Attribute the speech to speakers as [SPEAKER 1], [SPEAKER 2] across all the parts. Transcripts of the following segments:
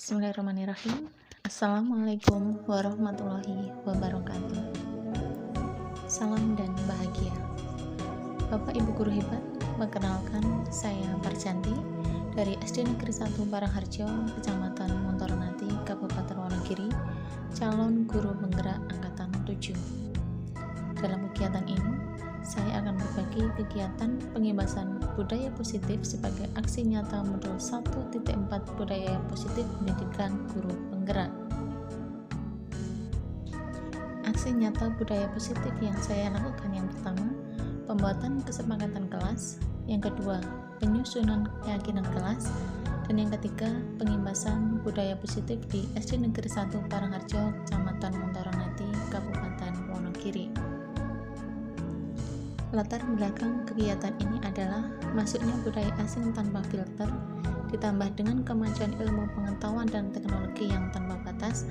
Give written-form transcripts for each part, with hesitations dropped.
[SPEAKER 1] Bismillahirrahmanirrahim. Assalamualaikum warahmatullahi wabarakatuh. Salam dan bahagia. Bapak Ibu guru hebat, perkenalkan saya Parjanti dari SD Negeri 1 Barangharjo, Kecamatan Montoronati, Kabupaten Wonogiri, calon guru penggerak angkatan 7. Dalam kegiatan ini, saya akan berbagi kegiatan pengibasan budaya positif sebagai aksi nyata modul 1.4 budaya positif pendidikan guru penggerak. Aksi nyata budaya positif yang saya lakukan yang pertama, pembuatan kesepakatan kelas, yang kedua, penyusunan keyakinan kelas, dan yang ketiga, pengibasan budaya positif di SD Negeri 1 Barangharjo, Kecamatan Montoronati, Kabupaten Wonogiri. Latar belakang kegiatan ini adalah masuknya budaya asing tanpa filter, ditambah dengan kemajuan ilmu pengetahuan dan teknologi yang tanpa batas,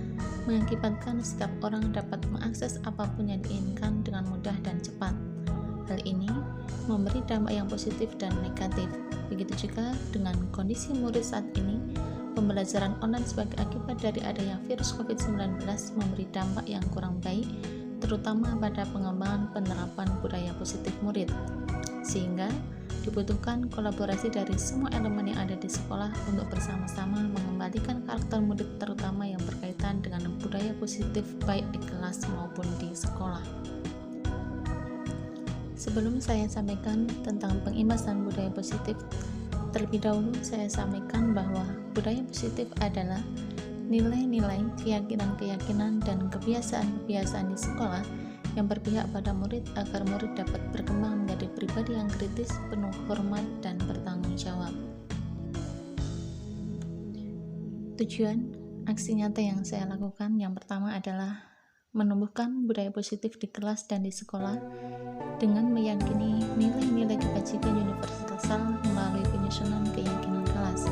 [SPEAKER 1] mengakibatkan setiap orang dapat mengakses apapun yang diinginkan dengan mudah dan cepat. Hal ini memberi dampak yang positif dan negatif. Begitu juga dengan kondisi murid saat ini, pembelajaran online sebagai akibat dari adanya virus COVID-19 memberi dampak yang kurang baik, terutama pada pengembangan penerapan budaya positif murid, sehingga dibutuhkan kolaborasi dari semua elemen yang ada di sekolah untuk bersama-sama mengembalikan karakter murid, terutama yang berkaitan dengan budaya positif baik di kelas maupun di sekolah. Sebelum saya sampaikan tentang pengibasan budaya positif, terlebih dahulu saya sampaikan bahwa budaya positif adalah nilai-nilai, keyakinan-keyakinan, dan kebiasaan-kebiasaan di sekolah yang berpihak pada murid agar murid dapat berkembang menjadi pribadi yang kritis, penuh hormat, dan bertanggung jawab. Tujuan aksi nyata yang saya lakukan yang pertama adalah menumbuhkan budaya positif di kelas dan di sekolah dengan meyakini nilai-nilai kebajikan universal melalui penyusunan keyakinan kelas.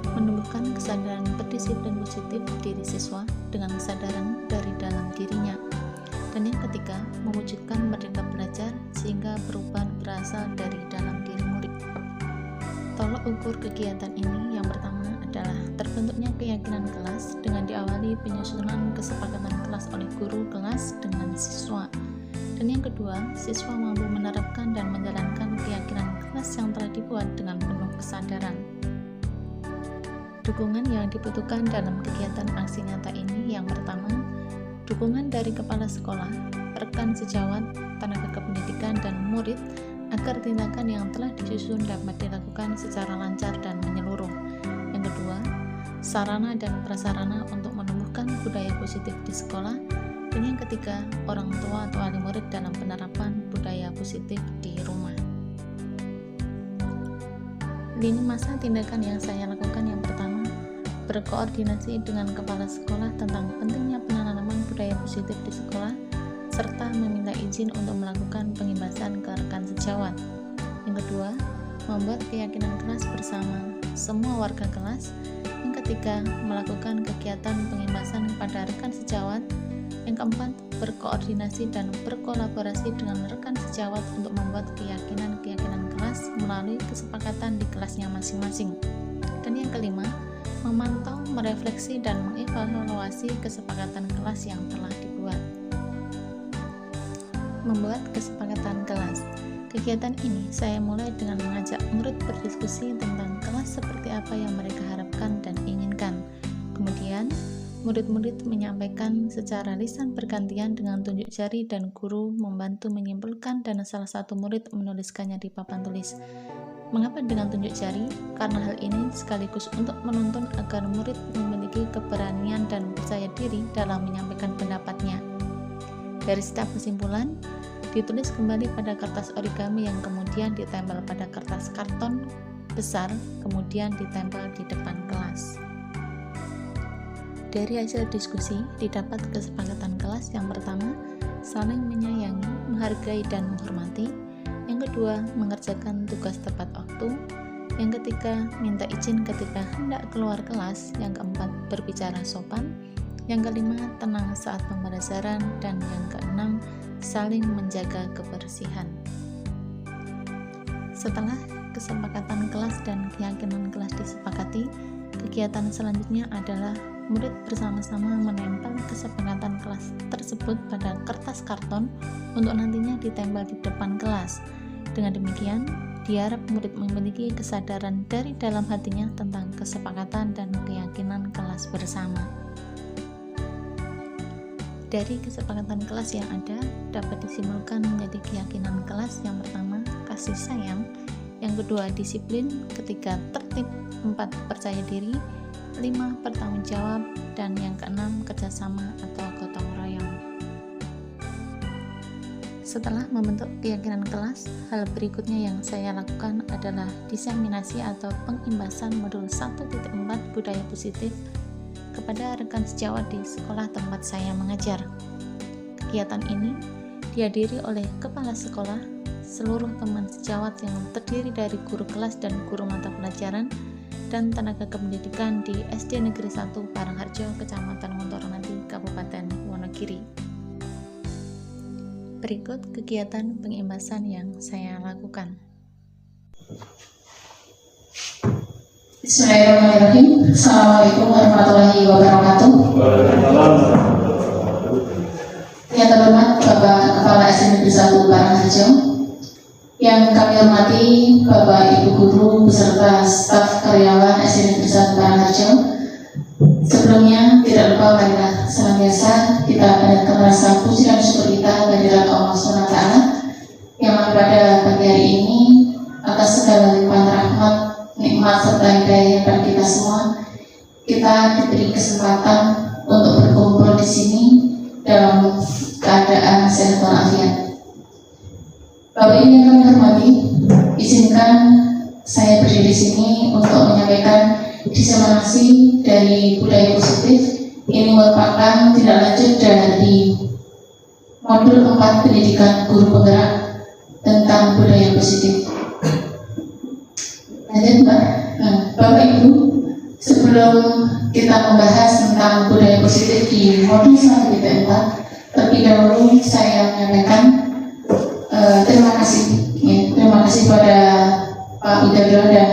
[SPEAKER 1] Menumbuhkan kesadaran berdisiplin positif diri siswa dengan kesadaran dari dalam dirinya. Dan yang ketiga, mewujudkan merdeka belajar sehingga perubahan berasal dari dalam diri murid. Tolak ukur kegiatan ini yang pertama adalah terbentuknya keyakinan kelas dengan diawali penyusunan kesepakatan kelas oleh guru kelas dengan siswa. Dan yang kedua, siswa mampu menerapkan dan menjalankan keyakinan kelas yang telah dibuat dengan penuh kesadaran. Dukungan yang dibutuhkan dalam kegiatan aksi nyata ini yang pertama, dukungan dari kepala sekolah, rekan sejawat, tenaga kependidikan, dan murid agar tindakan yang telah disusun dapat dilakukan secara lancar dan menyeluruh. Yang kedua, sarana dan prasarana untuk menumbuhkan budaya positif di sekolah. Dan yang ketiga, orang tua atau wali murid dalam penerapan budaya positif di rumah. Lini masa tindakan yang saya lakukan yang pertama, berkoordinasi dengan kepala sekolah tentang pentingnya penanaman budaya positif di sekolah, serta meminta izin untuk melakukan pengibasan ke rekan sejawat. Yang kedua, membuat keyakinan kelas bersama semua warga kelas. Yang ketiga, melakukan kegiatan pengibasan kepada rekan sejawat. Yang keempat, berkoordinasi dan berkolaborasi dengan rekan sejawat untuk membuat keyakinan-keyakinan kelas melalui kesepakatan di kelasnya masing-masing. Dan yang kelima, memantau, merefleksi, dan mengevaluasi kesepakatan kelas yang telah dibuat. Membuat kesepakatan kelas. Kegiatan ini saya mulai dengan mengajak murid berdiskusi tentang kelas seperti apa yang mereka harapkan dan inginkan. Kemudian, murid-murid menyampaikan secara lisan bergantian dengan tunjuk jari dan guru membantu menyimpulkan dan salah satu murid menuliskannya di papan tulis. Mengapa dengan tunjuk jari? Karena hal ini sekaligus untuk menuntun agar murid memiliki keberanian dan percaya diri dalam menyampaikan pendapatnya. Dari setiap kesimpulan, ditulis kembali pada kertas origami yang kemudian ditempel pada kertas karton besar, kemudian ditempel di depan kelas. Dari hasil diskusi, didapat kesepakatan kelas yang pertama, saling menyayangi, menghargai, dan menghormati. Yang kedua, mengerjakan tugas tepat waktu. Yang ketiga, minta izin ketika hendak keluar kelas. Yang keempat, berbicara sopan. Yang kelima, tenang saat pembelajaran. Dan yang keenam, saling menjaga kebersihan. Setelah kesepakatan kelas dan keyakinan kelas disepakati, Kegiatan selanjutnya adalah murid bersama-sama menempel kesepakatan kelas tersebut pada kertas karton untuk nantinya ditempel di depan kelas. Dengan demikian, diharap murid memiliki kesadaran dari dalam hatinya tentang kesepakatan dan keyakinan kelas bersama. Dari kesepakatan kelas yang ada, dapat disimpulkan menjadi keyakinan kelas: yang pertama, kasih sayang; yang kedua, disiplin; ketiga, tertib; 4, percaya diri; 5, bertanggung jawab; dan yang keenam, kerjasama atau gotong royong. Setelah membentuk keyakinan kelas, hal berikutnya yang saya lakukan adalah diseminasi atau pengimbasan modul 1.4 budaya positif kepada rekan sejawat di sekolah tempat saya mengajar. Kegiatan ini dihadiri oleh kepala sekolah, seluruh teman sejawat yang terdiri dari guru kelas dan guru mata pelajaran, dan tenaga kependidikan di SD Negeri 1 Parangharjo, Kecamatan Ngontoromati, Kabupaten Wonogiri. Berikut kegiatan pengimbasan yang saya lakukan.
[SPEAKER 2] Bismillahirrahmanirrahim. Assalamualaikum warahmatullahi wabarakatuh. Yang terhormat Bapak Kepala SD Negeri 1 Parangharjo, yang kami hormati Bapak Ibu Guru beserta staf karyawan SD Negeri 1 Parangharjo. Sebelumnya, tidak lupa marilah senantiasa kita panjatkan rasa puji dan syukur kita kehadirat Allah SWT yang mana pada pagi hari ini atas segala limpahan rahmat, nikmat serta hidayah pada kita semua, kita diberi kesempatan untuk berkumpul di sini dalam keadaan sehat walafiat. Bapak Ibu yang kami hormati, izinkan saya berdiri di sini untuk menyampaikan diseminasi dari budaya positif. Ini merupakan tindak lanjut dari modul 4 pendidikan guru penggerak tentang budaya positif. Lanjut Mbak. Bapak Ibu, sebelum kita membahas tentang budaya positif di modul 1.4, terlebih dahulu saya menyampaikan terima kasih. Terima kasih pada Pak Widawiro dan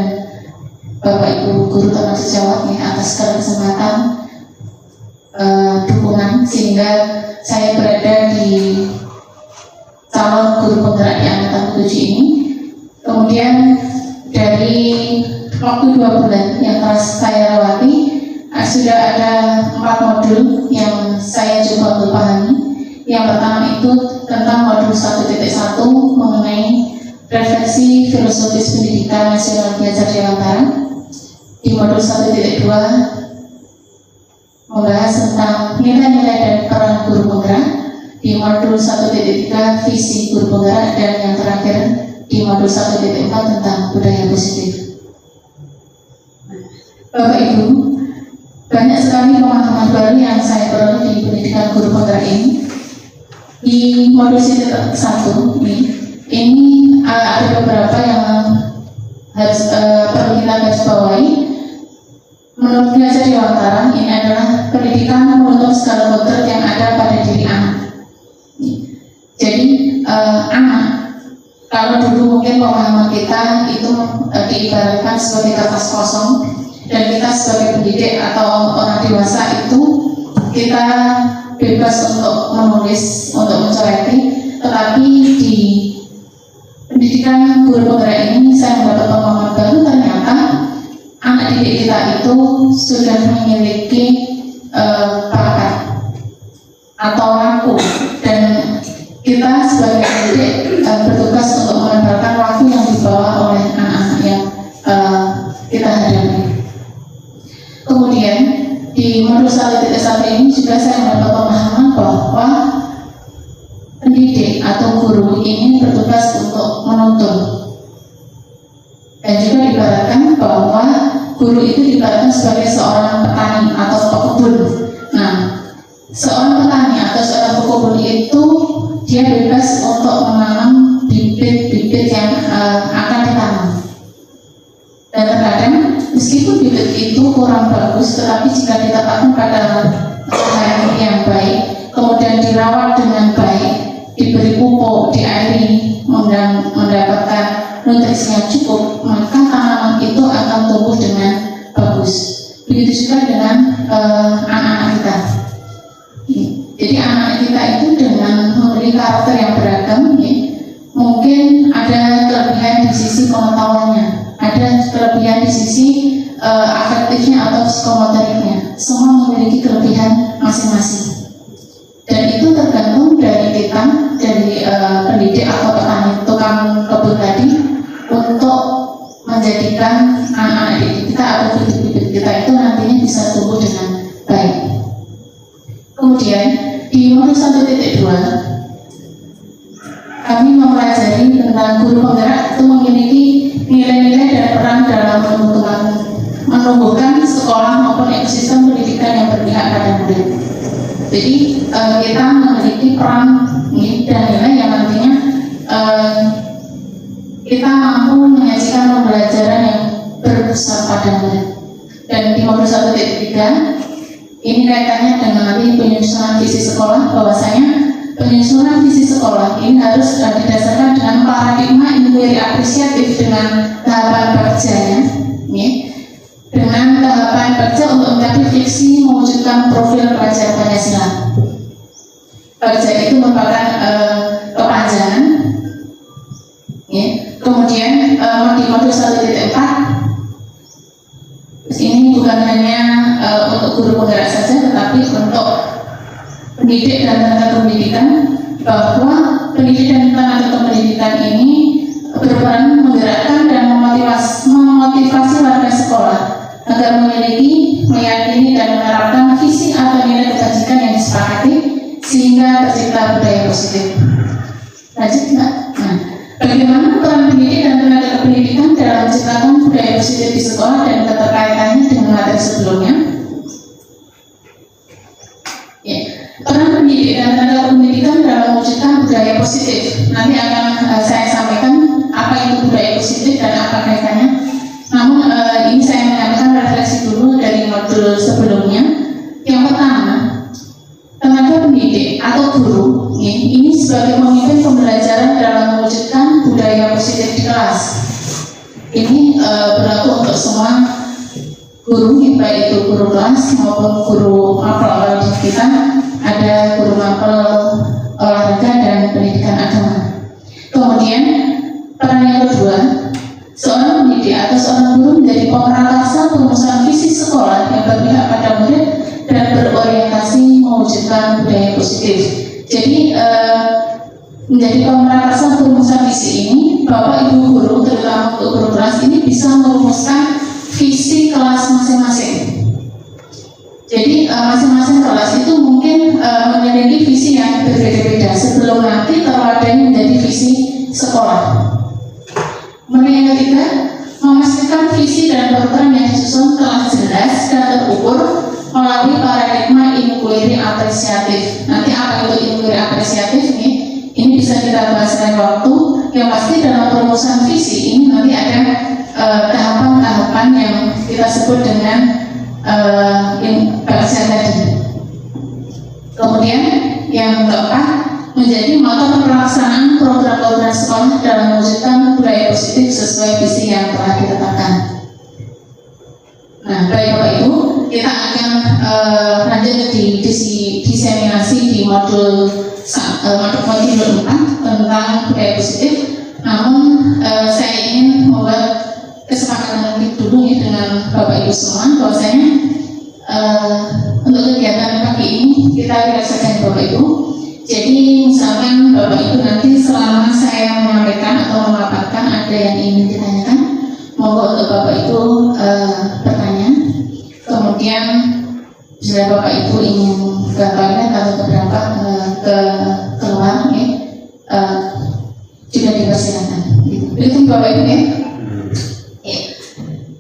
[SPEAKER 2] Bapak Ibu guru teman sejawat atas kesempatan dukungan sehingga saya berada di calon guru penggerak di angkatan 7 ini. Kemudian dari waktu 2 bulan yang telah saya lewati, sudah ada 4 modul yang saya coba untuk pahami. Yang pertama itu tentang modul 1.1 mengenai refleksi filosofis pendidikan nasional Belajar Dewantara. Di modul 1.2 membahas tentang nilai-nilai dan peran guru penggerak. Di modul 1.3 visi guru penggerak, dan yang terakhir di modul 1.4 tentang budaya positif. Bapak Ibu, banyak sekali pemahaman baru yang saya peroleh di pendidikan guru penggerak ini. Di modul 1 ini ada beberapa yang harus perlu kita garis bawahi. Menurut Belajar Dewantara, ini adalah pendidikan menuntut segala kodrat yang ada pada diri anak. Jadi anak, kalau dulu mungkin pemahaman kita itu diibaratkan sebagai kertas kosong, dan kita sebagai pendidik atau orang dewasa itu kita bebas untuk menulis, untuk mencoreti. Tetapi di pendidikan guru penggerak ini saya mendapat pemahaman baru, ternyata anak didik kita itu sudah memiliki bakat atau waktu, dan kita sebagai pendidik bertugas untuk menebarkan waktu yang dibawa oleh anak-anak yang kita hadapi. Kemudian di modul 1.1 ini juga saya mendapat pemahaman bahwa pendidik atau guru ini bertugas untuk menuntun, dan juga diibaratkan bahwa guru itu diibaratkan sebagai seorang petani atau pekebun. Nah, seorang petani atau seorang pekebun itu dia bebas untuk menanam bibit-bibit yang akan ditanam. Dan terkadang meskipun bibit itu kurang bagus, tetapi jika ditetapkan pada cahaya yang baik, kemudian dirawat dengan baik, diberi pupuk, diairi, mendapatkan nutrisi yang cukup, maka tanaman itu akan tumbuh dengan bagus. anak-anak kita. Jadi anak kita itu dengan memiliki karakter yang beragam, ya, mungkin ada kelebihan di sisi pengetahuannya, ada kelebihan di sisi afektifnya atau psikomotoriknya. Semua memiliki kelebihan masing-masing. Dan itu tergantung dari kita, dari pendidik atau petani, tukang kebun tadi, untuk menjadikan anak-anak didik kita atau bibit-bibit kita itu nantinya bisa tumbuh dengan baik. Kemudian di modul 1.2 kami mempelajari tentang guru penggerak itu memiliki nilai-nilai dan peran dalam menumbuhkan sekolah maupun ekosistem pendidikan yang berpihak pada murid. Jadi kita memiliki peran dan nilai yang nantinya kita mampu menyajikan pembelajaran yang berpusat pada murid. Dan di modul 1.3 ini kaitannya dengan nanti penyusunan visi sekolah, bahwasanya penyusunan visi sekolah ini harus didasarkan dengan paradigma inquiry apresiatif dengan tahapan kerjanya, ya, dengan tahapan kerja untuk mencapai visi mewujudkan profil pelajar Pancasila. Kerja itu merupakan kepanjangan, ya. Kemudian di modul 1.4 ini bukan hanya untuk guru penggerak saja, tetapi untuk pendidik dan tenaga pendidikan, bahwa pendidik dan tenaga pendidikan ini berperan menggerakkan dan memotivasi warga sekolah agar memiliki, meyakini dan menerapkan visi atau nilai kebajikan yang disepakati sehingga tercipta budaya positif. Lanjut Mbak. Nah, bagaimana peran pendidik dan tenaga pendidikan dalam menciptakan budaya positif di sekolah dan keterkaitannya dengan materi sebelumnya? Ya, peran pendidik dan tenaga pendidikan dalam mewujudkan budaya positif. Nanti akan saya sampaikan apa itu budaya positif dan apa kaitannya. Namun ini saya menyampaikan refleksi dulu dari modul sebelumnya. Yang pertama, tenaga pendidik atau guru ini sebagai pemimpin pembelajaran dalam mewujudkan budaya positif di kelas. Ini berlaku untuk semua guru, baik itu guru kelas maupun guru mapel olahraga kita, ada guru mapel olahraga dan pendidikan agama. Kemudian peran yang kedua, seorang pendidik atau seorang guru menjadi pemerakarsa perumusan visi sekolah yang berpihak pada murid dan berorientasi mewujudkan budaya positif. Jadi menjadi pemerakarsa perumusan visi ini, Bapak Ibu guru, terutama untuk guru kelas ini bisa merumuskan visi kelas masing-masing. Jadi masing-masing kelas itu mungkin memiliki visi yang berbeda-beda sebelum nanti terwadai menjadi visi sekolah. Kemudian yang ketiga, memastikan visi dan program yang disusun telah jelas dan terukur melalui paradigma inquiry apresiatif. Nanti apa itu inquiry apresiatif nih? Ini bisa kita bahas lain waktu. Yang pasti dalam perumusan visi ini nanti ada tahapan-tahapan yang kita sebut dengan bagian tadi. Kemudian yang keempat, menjadi motor pelaksanaan program-program sekolah dalam mewujudkan budaya positif sesuai visi yang telah ditetapkan. Nah, baik Bapak Ibu, kita akan lanjut di diseminasi di modul 4 tentang budaya positif. Namun saya ingin membuat kesepakatan dulu ya dengan Bapak Ibu semua, bahwasanya untuk kegiatan pagi ini kita dirasakan Bapak Ibu. Jadi misalkan Bapak Ibu nanti selama saya menyampaikan atau memaparkan ada yang ingin ditanyakan, monggo untuk Bapak Ibu bertanya. Kemudian bila Bapak Ibu ingin ke toilet atau beberapa keluar ya, juga dipersilakan. Itu Bapak Ibu ya.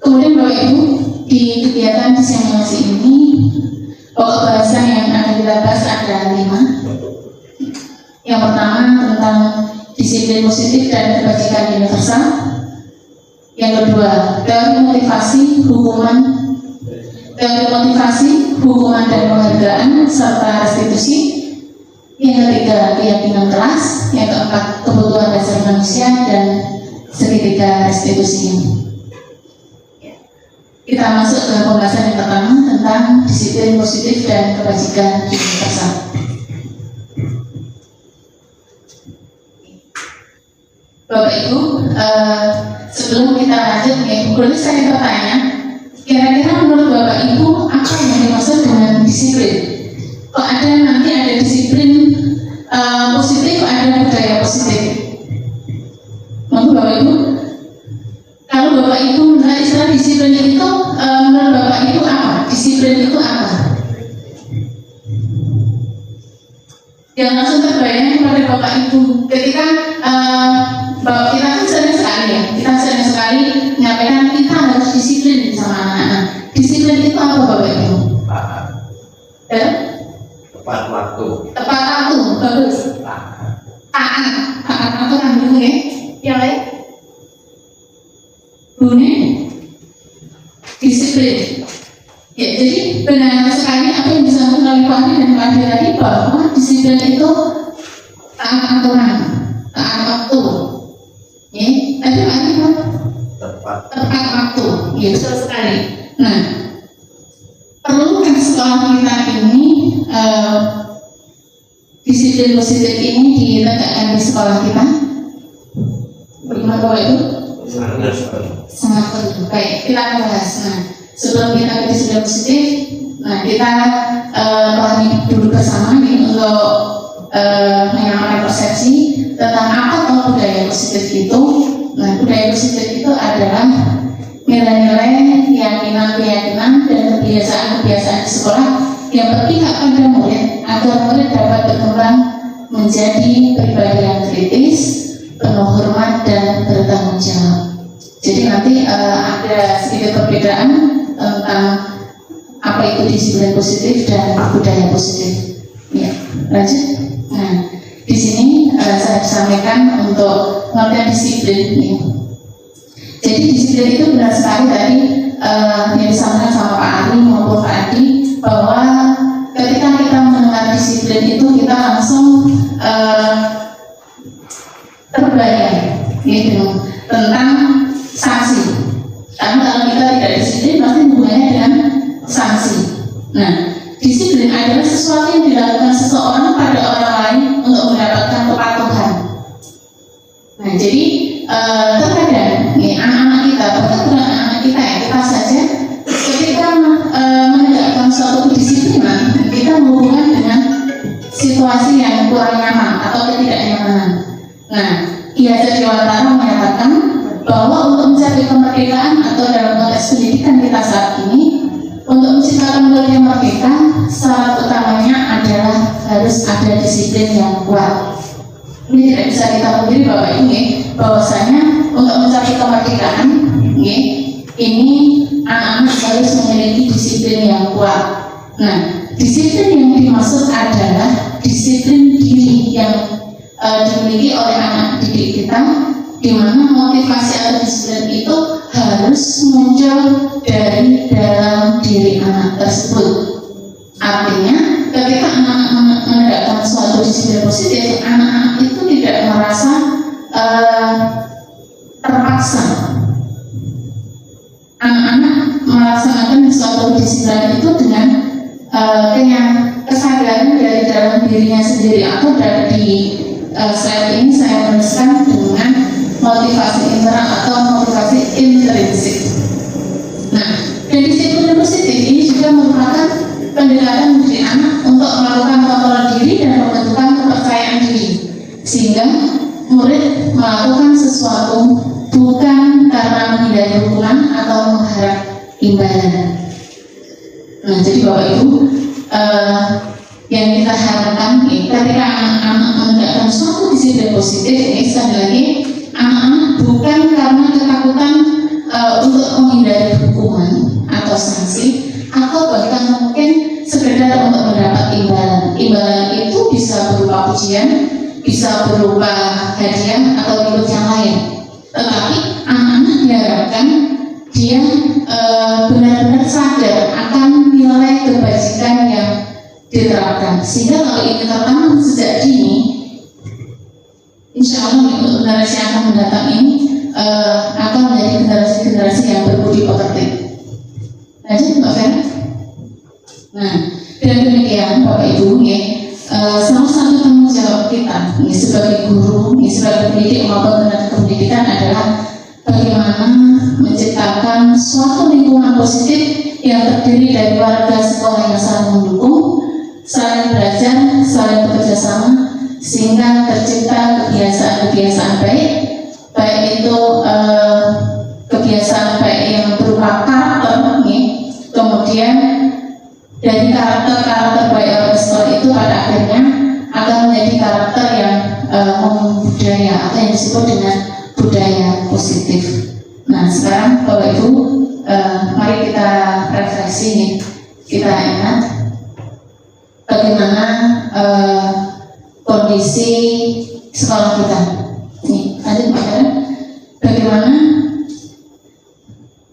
[SPEAKER 2] Kemudian Bapak Ibu, di kegiatan diseminasi ini pokok bahasa yang akan kita bahas ada 5. Yang pertama tentang disiplin positif dan kebajikan universal. Yang kedua, teori motivasi, hukuman dan penghargaan serta restitusi. Yang ketiga, keyakinan kelas. Yang keempat, kebutuhan dasar manusia, dan segitiga restitusi. kita masuk ke pembahasan yang pertama tentang disiplin positif dan kebajikan universal. Bapak Ibu, sebelum kita lanjut, boleh saya bertanya, kira-kira menurut Bapak Ibu apa yang dimaksud dengan disiplin? Kok nanti ada disiplin positif, ada budaya positif? Menurut Bapak Ibu, kalau Bapak Ibu mengenai istilah disiplin itu, menurut Bapak Ibu apa? Disiplin itu apa? Yang langsung terbayang kepada Bapak Ibu ketika bahwa kita kan sering sekali menyampaikan kita harus disiplin sama anak-anak. Disiplin itu apa Bapak Ibu?
[SPEAKER 3] Tepat waktu.
[SPEAKER 2] Tepat waktu, bagus. Taat aturan dulu ya. Yang lain? Bunyi disiplin. Ya, jadi benar sekali apa yang disampaikan oleh Pak Adi dan Pak Adi tadi, bahwa disiplin itu taat aturan, taat waktu. Ya, tadi Pak Adi tepat waktu. Ya, betul sekali. Nah, perlukah sekolah kita ini disiplin positif ini ditegakkan di sekolah kita? Bagaimana Bapak Ibu? Sangat perlu. Baik, kita bahas. Nah, sebelum kita ke disiplin positif, nah kita pahami dulu bersama nih untuk menyamakan persepsi tentang apa kalau budaya positif itu. Nah, budaya positif itu adalah nilai-nilai, keyakinan, dan kebiasaan-kebiasaan di sekolah yang berpihak pada murid agar murid dapat berkembang menjadi pribadi yang kritis, penuh hormat, dan bertanggung jawab. Jadi nanti ada sedikit perbedaan tentang apa itu disiplin positif dan budaya positif. Ya, lanjut. Nah, di sini saya sampaikan untuk pengertian disiplin. Ya. Jadi disiplin itu benar sekali tadi yang disampaikan sama Pak Ari maupun Pak Adi, bahwa ketika kita mendengar disiplin itu kita langsung terbayang gitu tentang sanksi. Karena kalau kita tidak disiplin pasti hubungannya dengan sanksi. Nah, disiplin adalah sesuatu yang dilakukan seseorang pada orang lain untuk mendapatkan kepatuhan. Nah, jadi terkadang anak-anak kita, bahkan bukan anak-anak kita ya, kita saja ketika menegakkan suatu kedisiplinan, kita berhubungan dengan situasi yang kurang nyaman atau ketidaknyamanan. Nah, Ki Hajar Dewantara menyatakan bahwa untuk mencapai kemerdekaan atau dalam konteks pendidikan kita saat ini, untuk menciptakan murid yang merdeka, syarat utamanya adalah harus ada disiplin yang kuat. Ini tidak bisa kita pungkiri Bapak Ibu, bahwasanya untuk mencapai kemerdekaan, ini anak-anak harus memiliki disiplin yang kuat. Nah, disiplin yang dimaksud adalah disiplin diri yang dimiliki oleh anak didik kita, di mana motivasi atau disiplin itu harus muncul dari dalam diri anak tersebut. Artinya, ketika anak-anak menegakkan suatu disiplin positif, anak-anak itu tidak merasa terpaksa. Anak-anak melaksanakan suatu disiplin itu dengan kesadaran dari dalam dirinya sendiri, atau dari slide ini saya menuliskan dengan motivasi internal atau motivasi intrinsik. Nah, dan disiplin positif ini juga merupakan pendekatan diri anak untuk melakukan kontrol diri dan membentukkan kepercayaan diri, sehingga murid melakukan sesuatu bukan karena menghindari hukuman atau mengharap imbalan. Nah, jadi Bapak Ibu, yang kita harapkan ketika anak-anak menegakkan suatu disiplin positif, sekali lagi, anak-anak bukan karena ketakutan untuk menghindari hukuman atau sanksi, atau bahkan mungkin sekedar untuk mendapat imbalan. Imbalan itu bisa berupa pujian, bisa berupa hadiah atau bentuk yang lain. Tetapi anak-anak diharapkan dia benar-benar sadar akan nilai kebajikan yang diterapkan, sehingga kalau ini tertanam sejak dini, insya Allah untuk generasi yang akan mendatang ini akan menjadi generasi-generasi yang berbudi pekerti. Nah, dengan demikian Bapak Ibu, salah satu tanggung jawab kita sebagai guru, sebagai pendidik maupun tenaga pendidikan adalah bagaimana menciptakan suatu lingkungan positif yang terdiri dari warga sekolah yang saling mendukung, saling belajar, saling bekerja sama, sehingga tercipta kebiasaan-kebiasaan baik itu kebiasaan baik yang berupa karakter, kemudian dari karakter baik orang sekolah itu pada akhirnya akan menjadi karakter yang membudaya atau yang disebut dengan budaya positif. Nah, sekarang Bapak Ibu, mari kita refleksi, kita ingat bagaimana kondisi sekolah kita. Nih, lanjut Pak, bagaimana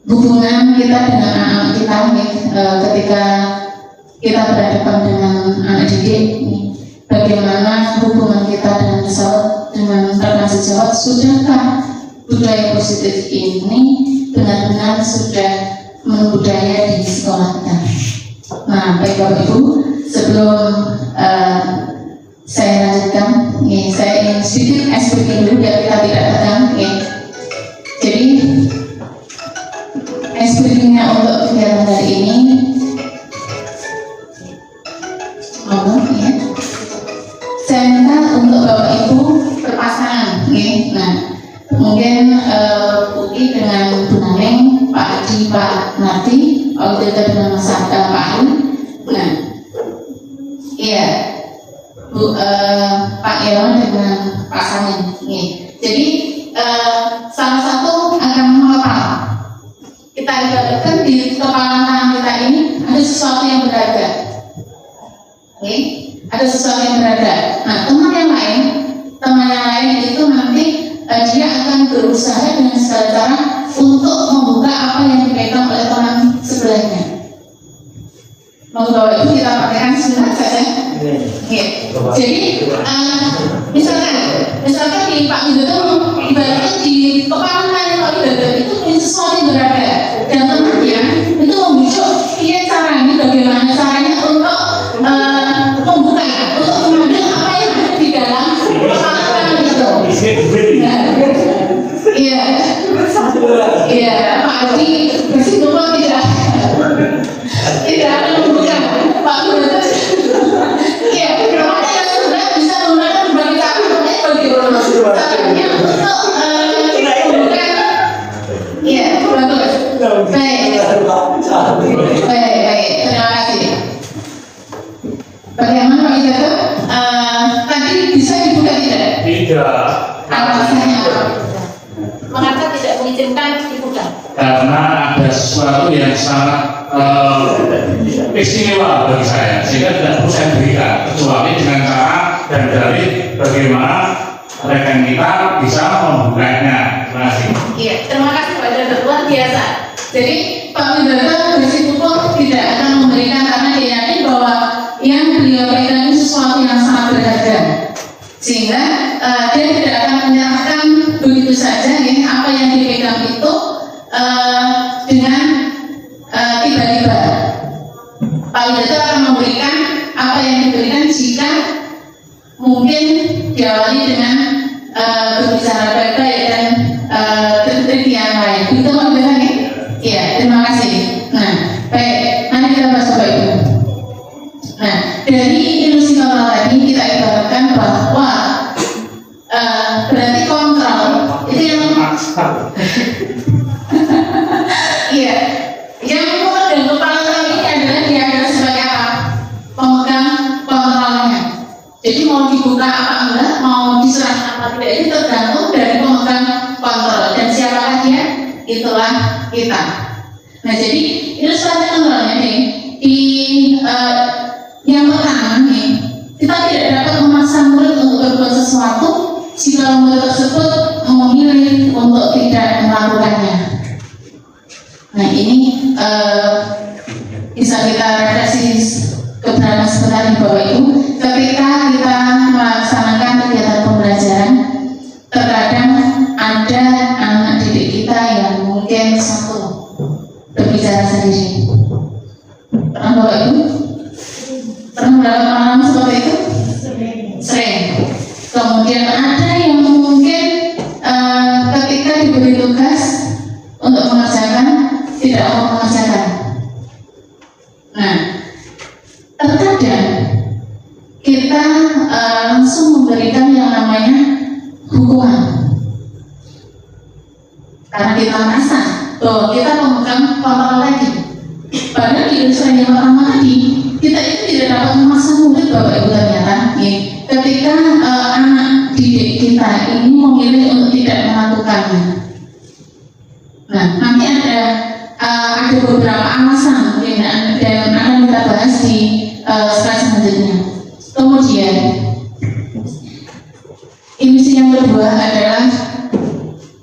[SPEAKER 2] hubungan kita dengan anak kita ketika kita berhadapan dengan anak didik, bagaimana hubungan kita dengan rekan sejawat. Sudahkah budaya positif ini benar-benar sudah membudaya di sekolah kita? Nah, baik Bapak Ibu, sebelum saya lanjutkan, saya ingin sedikit explain dulu biar kita tidak tegang. Jadi explainnya untuk kegiatan hari ini, saya minta untuk Bapak Ibu berpasangan. Nah, mungkin Uki dengan Bu Naneng, Pak Adi, Pak Narti, Pak Udeta dengan Pak Ali. Nah, iya, Pak Irwan dengan Pak Samin. Jadi salah satu akan menghafal. Kita ibaratkan di kepala tangan kita ini ada sesuatu yang berada. Ada sesuatu yang berada. Nah, teman yang lain itu nanti dia akan berusaha dengan segala cara untuk membuka apa yang dipegang oleh teman sebelahnya. Mau Bapak Ibu kita pakaikan sebentar saja. Jadi misalkan di Pak Widodo ibaratnya di kepala Pak Widodo itu punya sesuatu yang berada, dan temannya itu membujuk bagaimana caranya untuk membuka, untuk mengambil apa yang ada di dalam kepala tangan itu. Iya, Pak Adi bersikukuh tidak akan membuka Pak Widodo. Iya, namanya yang sudah bisa menggunakan berbagai cara bagaimana caranya untuk membuka. Iya, bagus. Baik, terima kasih. Bagaimana Pak Widodo? Tadi bisa dibuka tidak?
[SPEAKER 3] Tidak.
[SPEAKER 2] Alasannya apa?
[SPEAKER 4] Mengapa tidak mengizinkan dibuka?
[SPEAKER 3] Karena ada sesuatu yang sangat istimewa bagi saya, sehingga tidak perlu saya berikan kecuali dengan cara dan dari bagaimana rekan kita bisa membukanya. Terima kasih.
[SPEAKER 2] Iya, terima kasih Pak Widodo, luar biasa. Jadi Pak Widodo bersikukuh tidak akan memberikan karena dia yakin bahwa yang beliau pegang ini sesuatu yang sangat berharga, sehingga dia tidak akan menyerahkan begitu saja apa yang dipegang itu dengan tiba-tiba. Pak Widodo akan memberikan apa yang diberikan jika mungkin diawali dengan berbicara baik-baik dan trik yang lain. Begitu Pak Widodo? Iya, terima kasih. Nah, baik, mari kita bahas Bapak Ibu. Nah, dari ilusi kontrol tadi kita ibaratkan bahwa berarti kontrol itu yang iya, yang memegang kepala tangan ini adalah dia adalah sebagai apa? Pemegang kontrolnya. Jadi mau dibuka apa enggak, mau diserahkan apa tidak, itu tergantung dari pemegang kontrol. Dan siapakah dia? Itulah kita. Nah, jadi ilustrasi kontrolnya yang pertama kita tidak dapat memaksa murid untuk berbuat sesuatu jika murid tersebut memilih untuk tidak melakukannya. Nah, ini bisa kita refleksi kebenaran sebentar Bapak Ibu. Ketika kita melaksanakan kegiatan pembelajaran, terkadang ada anak didik kita yang mungkin satu berbicara sendiri. Pernah Bapak Ibu? kerjakan. Nah, terkadang kita langsung memberikan yang namanya hukuman karena kita merasa bahwa kita memegang kontrol tadi. Padahal di usaha yang pertama tadi kita itu tidak dapat memaksa murid, Bapak Ibu, ternyata ketika anak didik kita ini memilih untuk tidak melakukannya. Nah, nanti ada beberapa alasan dan akan kita bahas di slide selanjutnya. Kemudian industri yang kedua adalah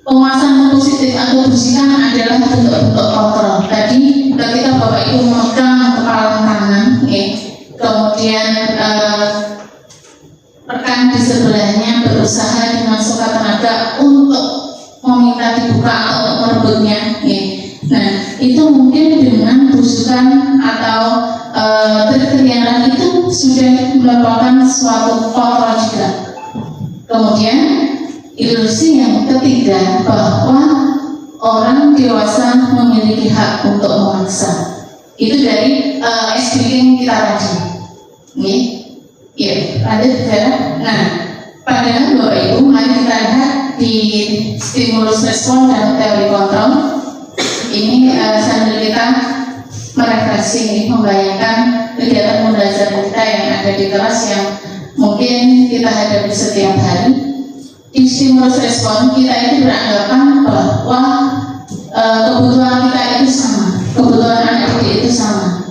[SPEAKER 2] penguasaan positif atau bisikan adalah bentuk-bentuk kontrol. Tadi ketika Bapak Ibu memegang kepala tangan, kemudian rekan di sebelahnya berusaha dengan suka tenaga untuk meminta dibuka atau untuk merebutnya. Nah, itu mungkin dengan busukan atau teriak-teriakan itu sudah merupakan suatu kontrol juga. Kemudian ilusi yang ketiga bahwa orang dewasa memiliki hak untuk memaksa. Itu dari speaking kita tadi. Ya, lanjut saudara. Nah, padahal Bapak Ibu, mari kita lihat di stimulus respon dan teori kontrol. Ini sambil kita merefleksi, membayangkan kegiatan pembelajaran kita yang ada di kelas yang mungkin kita hadapi setiap hari. Di stimulus respon kita itu beranggapan bahwa kebutuhan kita itu sama, kebutuhan anak didik itu sama.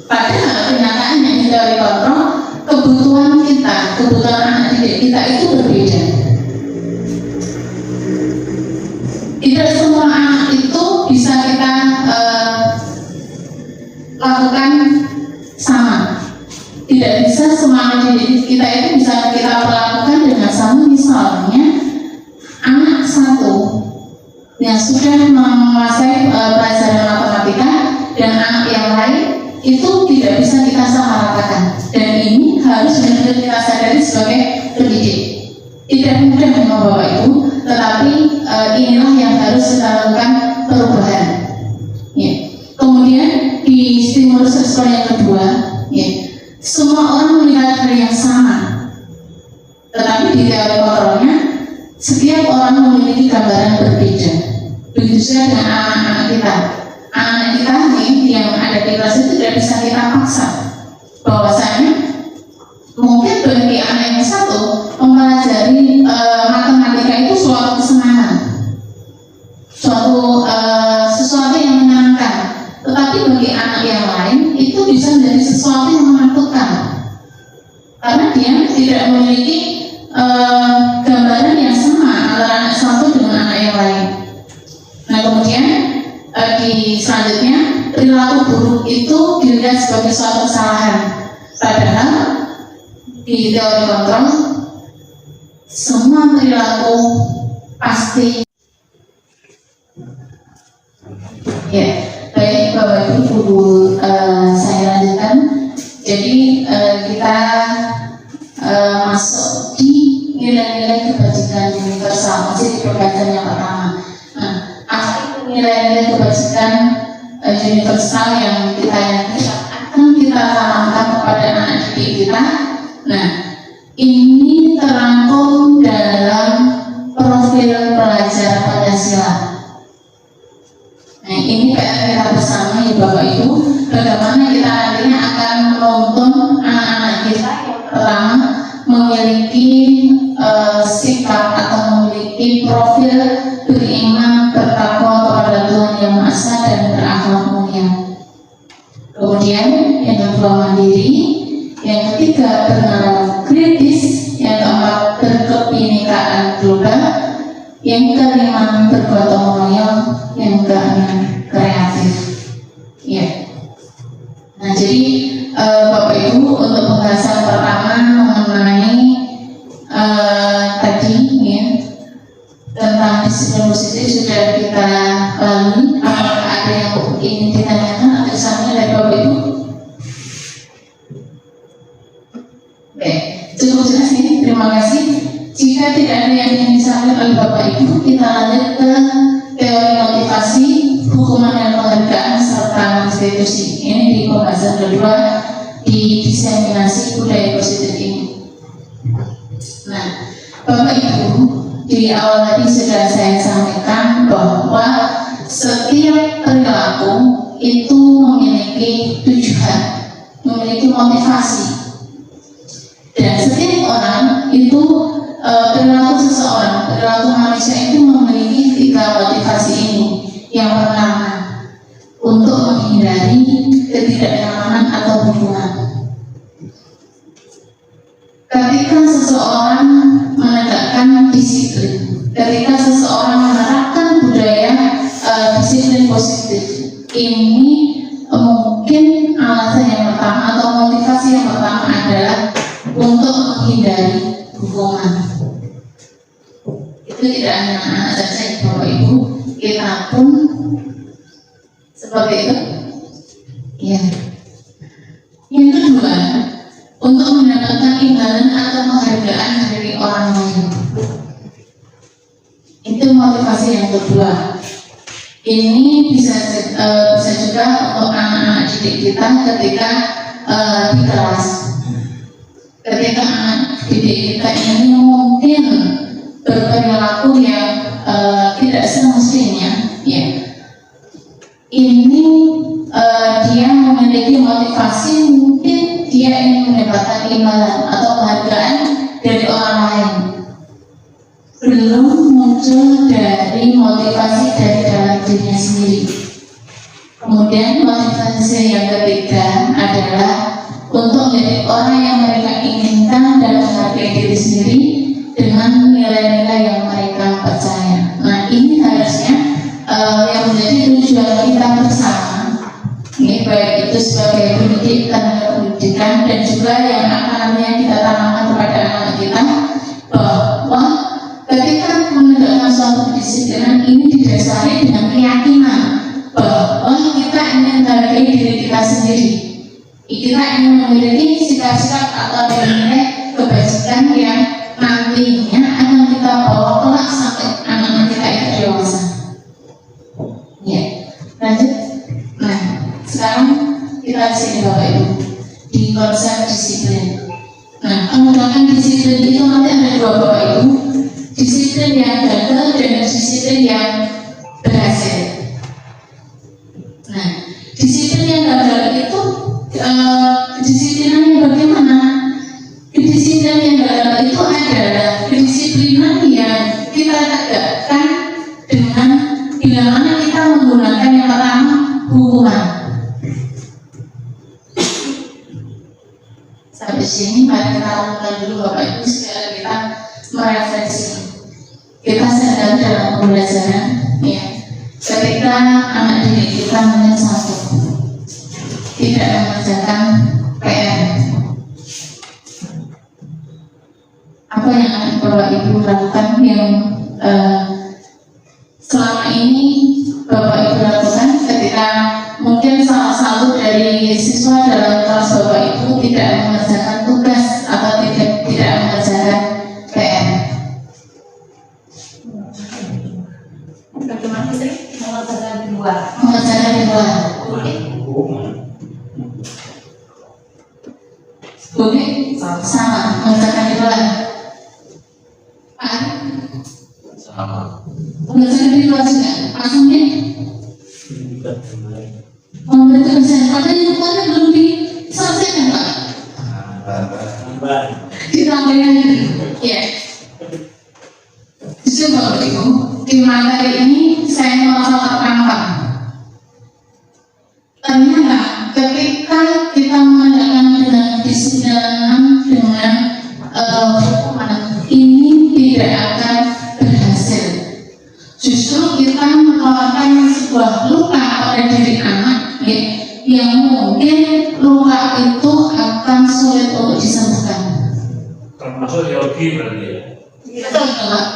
[SPEAKER 2] Padahal kenyataannya di teori kontrol, kebutuhan kita, kebutuhan anak didik kita itu berbeda. Tidak semua anak itu bisa kita lakukan sama. Tidak bisa semua anak didik kita itu bisa kita lakukan dengan sama. Misalnya anak satu yang sudah menguasai pelajaran matematika dan anak yang lain itu tidak bisa kita samaratakan, dan ini harus benar-benar kita sadari sebagai pendidik. Tidak mudah memang Bapak Ibu, tetapi inilah yang harus kita lakukan perubahan. Kemudian di stimulus respon yang kedua, semua orang melihat hal yang sama, tetapi di teori kontrolnya setiap orang memiliki gambaran berbeda. Begitu juga dengan anak-anak kita. Anak-anak kita yang ada di kelas itu tidak bisa kita paksa bahwasanya mungkin bagi anak yang satu mempelajari matematika itu suatu kesenangan, sesuatu yang menyenangkan, tetapi bagi anak yang lain itu bisa menjadi sesuatu yang menakutkan karena dia tidak memiliki gambaran yang sama antara anak satu dengan anak yang lain. Nah, kemudian di selanjutnya perilaku buruk itu dilihat sebagai suatu kesalahan, padahal di teori kontrol semua perilaku pasti. Ya, baik Bapak Ibu, saya lanjutkan. Jadi kita masuk di nilai-nilai kebajikan universal, masih di pembelajaran yang pertama. Nah, apa itu nilai-nilai kebajikan universal yang kita akan kita tanamkan kepada anak didik kita? Nah, ini terangkum dalam profil pelajar Pancasila. Nah, ini PR kita bersama ya Bapak Ibu, bagaimana kita nantinya akan menuntun anak-anak kita yang pertama memiliki sikap atau memiliki profil beriman, bertakwa kepada Tuhan Yang Maha Esa dan berakhlak mulia. Kemudian yang kedua mandiri, yang ketiga bernalar kritis, yang keempat berkebinekaan global, yang kelima bergotong royong, yang keenam kreatif. Ya. Nah, jadi Bapak Ibu, untuk pembahasan pertama mengenai tadi ya tentang disiplin positif sudah kita lalui. Apakah ada yang ingin ditanyakan atau disampaikan dari Bapak Ibu? Oke, cukup jelas ini. Terima kasih. Jika tidak ada yang ingin disampaikan oleh Bapak Ibu, kita lanjut ke teori motivasi, hukuman dan penghargaan serta restitusi. Ini di pembahasan kedua di diseminasi budaya positif ini. Nah, Bapak Ibu, di awal tadi sudah saya sampaikan bahwa setiap perilaku itu memiliki tujuan, memiliki motivasi, dan setiap orang itu perilaku seseorang, perilaku manusia itu memiliki tiga motivasi ini. Yang pertama, untuk menghindari ketidaknyamanan atau hubungan. Ketika seseorang menegakkan disiplin, ketika seseorang menerapkan budaya disiplin positif, ini mungkin alasan yang pertama atau motivasi yang pertama adalah untuk menghindari hubungan. Itu tidak hanya anak saja, Bapak Ibu, kita pun seperti itu. Ya. Yang kedua, untuk mendapatkan imbalan atau penghargaan dari orang lain. Itu motivasi yang kedua. Ini bisa juga untuk anak-anak didik kita ketika di kelas. Ketika anak didik kita ini mungkin berperilaku yang tidak semestinya, ya. Ini dia memiliki motivasi, mungkin dia ingin mendapatkan imbalan atau penghargaan dari orang lain. Belum muncul dari motivasi dari dalam dirinya sendiri. Kemudian motivasi yang ketiga adalah untuk menjadi orang yang mereka inginkan dan menghargai diri sendiri dengan nilai-nilai yang mereka percaya. Nah, ini harusnya yang menjadi tujuan kita bersama. Ini baik itu sebagai pendidikan dan juga yang akan nantinya kita tanamkan kepada anak kita, bahwa ketika menegakkan suatu kedisiplinan ini didasari dengan keyakinan bahwa kita ingin menghargai diri kita sendiri. Kita ingin memiliki sikap-sikap atau nilai kebajikan yang nantinya akan kita bawa kelak sampai anak kita itu dewasa. Ya, lanjut. Nah, sekarang kita di sini Bapak Ibu di konsep disiplin. Nah, menggunakan disiplin itu nanti ada dua Bapak Ibu, disiplin yang gagal dan disiplin yang berhasil. Nah, disiplin yang gagal itu kedisiplinan yang bagaimana? Kedisiplinan yang gagal itu adalah kedisiplinan yang kita tegakkan dengan bila mana kita menggunakan yang pertama hukuman. Sampai sini mari kita lakukan dulu Bapak Ibu supaya kita merefleksi. Kita sedang dalam pembelajaran, ya. Ketika anak didik kita menyesal tidak mengerjakan PR, apa yang akan Bapak Ibu lakukan yang selama ini Bapak Ibu lakukan ketika mungkin salah satu dari siswa dalam kelas Bapak Ibu tidak mengerjakan tugas atau tidak mengerjakan PR?
[SPEAKER 4] Bagaimana sih mengerjakan di luar?
[SPEAKER 2] Mengerjakan di luar. Oke, sama mengerjakan di luar. Pak,
[SPEAKER 3] Sama.
[SPEAKER 2] mengerjakan di luar juga. Maksudnya memberi tugas padahal yang kemarin belum diselesaikan Pak. Ditambahin lagi, ya. Justru Bapak Ibu, di materi ini saya merasa tertampar. Ternyata ketika kita mengadakan dengan disiplinan dengan hukuman ini tidak akan berhasil. Justru kita mengeluarkan sebuah luka pada diri anak, ya, yang mungkin luka itu akan sulit untuk disembuhkan.
[SPEAKER 3] Termasuk yogi berarti ya.
[SPEAKER 2] Betul Pak.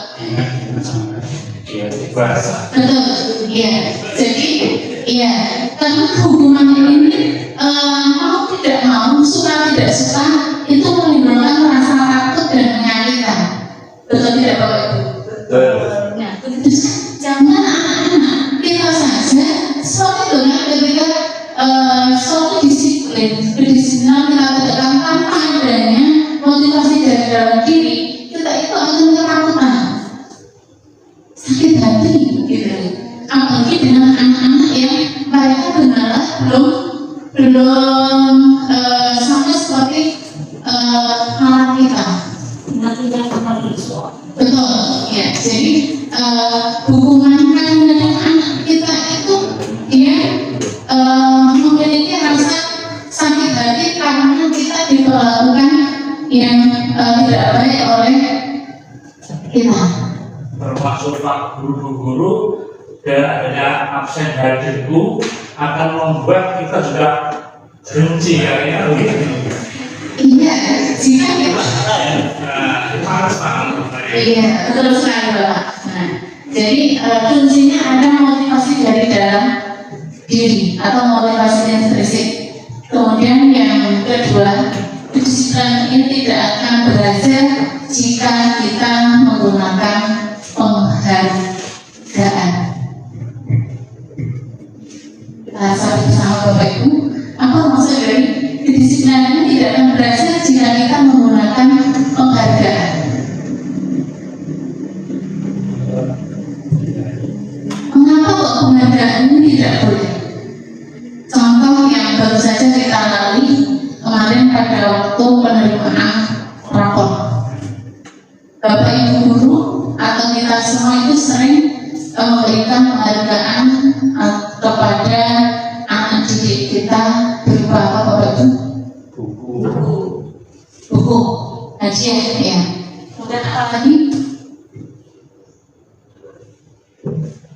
[SPEAKER 3] Iya, bahasa.
[SPEAKER 2] Betul, iya. Jadi, iya, karena hukuman ini mau tidak mau, suka tidak suka, itu menimbulkan rasa takut dan menyakitkan. Betul tidak Bapak Ibu?
[SPEAKER 3] Betul.
[SPEAKER 2] Nah, begitu jangan anak-anak kita saja seperti itu kan ketika suatu disiplin, kedisiplinan kita tegakkan tanpa adanya motivasi dari dalam diri, kita itu akan ketakutan, sakit hati gitu. Apalagi dengan anak-anak yang mereka benar belum sampai seperti anak kita. Betul, ya. Jadi hubungan kadang-kadang anak kita itu ya memiliki rasa sakit hati karena kita diperlakukan yang tidak baik oleh kita.
[SPEAKER 3] Termasuk Pak guru-guru dan adanya absen hadirku akan membuat kita juga benci ya begitu.
[SPEAKER 2] Iya, jika kita iya, betul sekali Bapak. Nah, jadi kuncinya ada motivasi dari dalam diri atau motivasi intrinsik. Kemudian yang kedua, kedisiplinan ini tidak akan berhasil jika kita menggunakan penghargaan. Kita saat bersama Bapak Ibu, apa maksud dari kedisiplinan ini tidak akan berhasil jika kita menggunakan penghargaan. Mengapa kok penghargaan ini tidak boleh? Contoh yang baru saja kita lalui kemarin pada waktu penerimaan rapor. Bapak Ibu guru atau kita semua itu sering memberikan penghargaan kepada anak didik kita berupa apa Bapak Ibu? Buku, hadiah ya. Kemudian apa lagi?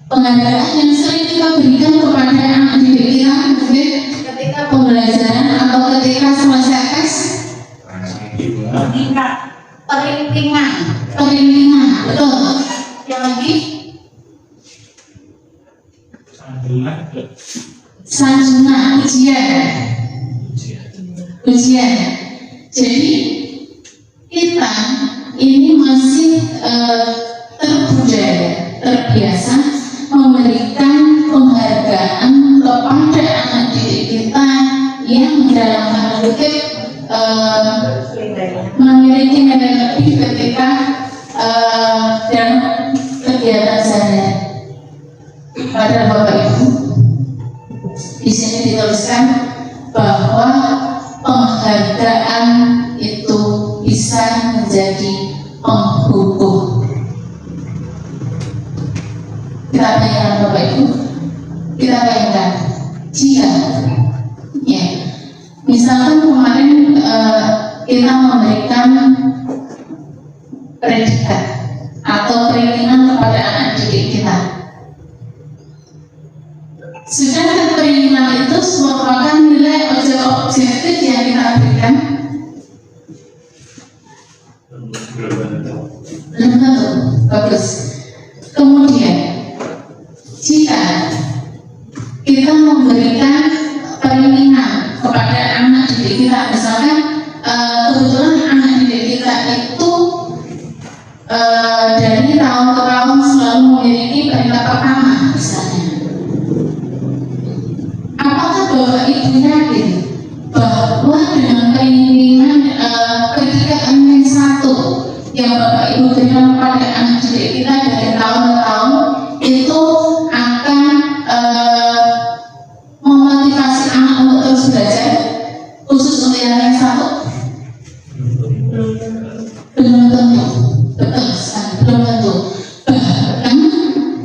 [SPEAKER 2] Penghargaan yang sering kita berikan kepada anak didik kita mungkin ketika pembelajaran atau ketika selesai tes. Perintingan, betul. Yang lagi? Sanjungan, ujian. Jadi kita ini masih terbiasa memberikan penghargaan kepada anak didik kita yang dalam tanda kutip memiliki nilai lebih ketika dalam kegiatan sehari-hari. Pada Bapak Ibu, di sini dituliskan bahwa penghargaan itu bisa menjadi penghubung. Kita bayangkan Bapak Ibu, kita bayangkan jika ya, misalkan kemarin kita memberikan predikat atau keringinan kepada anak didik kita. Sedangkan keringinan itu merupakan nilai objektif yang kita berikan. Belum tentu bagus. Kemudian jika kita memberikan keringinan kepada anak didik kita, misalkan kebetulan anak didik kita itu dari tahun ke tahun selalu memiliki peringkat pertama misalnya. Apakah Bapak Ibu yakin bahwa dengan keinginan predikat N1 yang Bapak Ibu berikan kepada anak didik kita dari tahun ke tahun itu akan memotivasi anak untuk terus belajar, khusus untuk yang N1? Belum tentu, betul sekali, belum tentu. Bahkan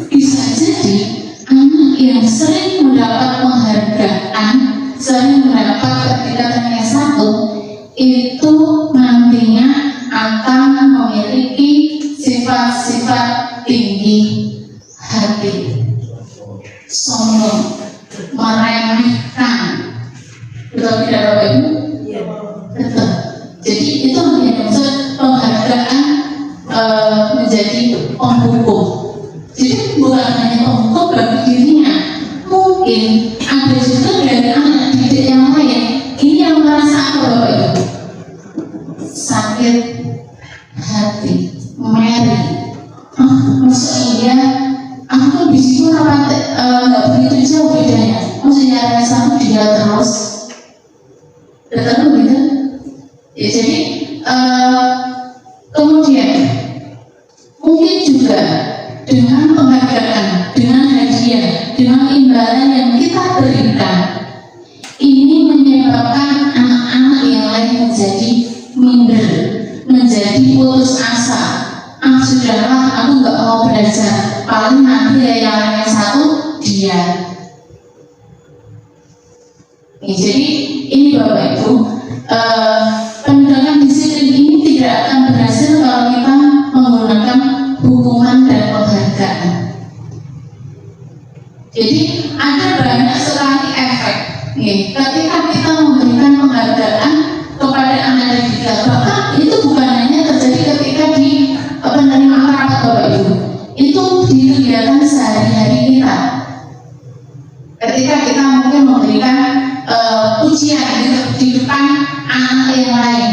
[SPEAKER 2] bisa jadi anak yang sering mendapat penghargaan, sering mendapat predikat N1 itu nantinya akan memiliki sifat-sifat tinggi hati, sombong, meremehkan. Betul tidak Bapak Ibu? Betul. Jadi itu yang maksud penghargaan menjadi penghubung. Jadi bukan hanya penghubung bagi dirinya, mungkin ada juga dari anak didik yang lain. Ini yang merasa apa Bapak Ibu? Sakit hati, Mary. Maksudnya aku di situ nggak begitu jauh bedanya. Maksudnya rasa dia terus gitu. Ya, jadi kemudian mungkin juga dengan penghargaan, dengan hadiah, dengan imbalan yang kita berikan, ini menyebabkan anak-anak yang lain menjadi minder, menjadi putus asa. Sudahlah, aku nggak mau belajar, paling nanti yang satu dia. Jadi ini Bapak Ibu, penegakan disiplin ini tidak akan berhasil kalau kita menggunakan hukuman dan penghargaan. Jadi ada banyak sekali efek. Ketika kita memberikan penghargaan kepada anak didik, bahkan itu bukan hanya terjadi ketika di penerimaan rapat Bapak Ibu, itu di kegiatan sehari-hari kita. Ketika kita mungkin memberikan ujian di depan anak yang lain,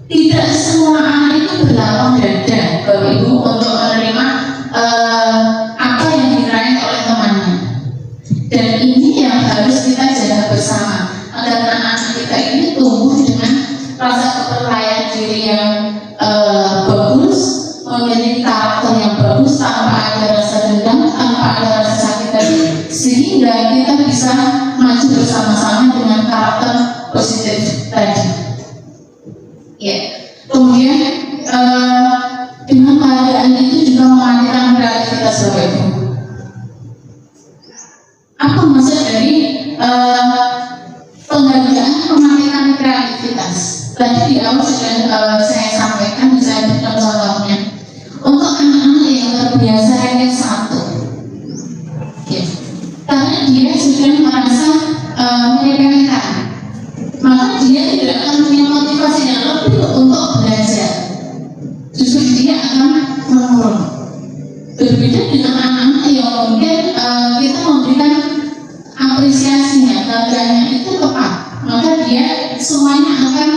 [SPEAKER 2] tidak semua anak itu berlapang dada Bapak Ibu untuk menerima apa yang diraih oleh temannya. Dan ini yang harus kita jaga bersama agar anak-anak kita ini tumbuh dengan rasa kepercayaan diri yang bagus, memiliki karakter yang bagus tanpa ada rasa dendam, tanpa ada rasa sakit hati, sehingga kita bisa maju bersama-sama dengan karakter positif tadi. Ya, kemudian dengan keadaan itu juga mematikan kreativitas Bapak Ibu. Apa maksud dari penghargaan mematikan kreativitas? Tadi di awal sudah saya sampaikan, saya berikan contohnya untuk anak-anak yang terbiasa ranking 1, ya, karena dia sudah merasa meremehkan, maka dia tidak akan punya motivasi yang lebih untuk belajar, justru dia akan menurun. Berbeda dengan anak-anak yang mungkin kita memberikan apresiasinya, harganya itu tepat, maka dia semuanya akan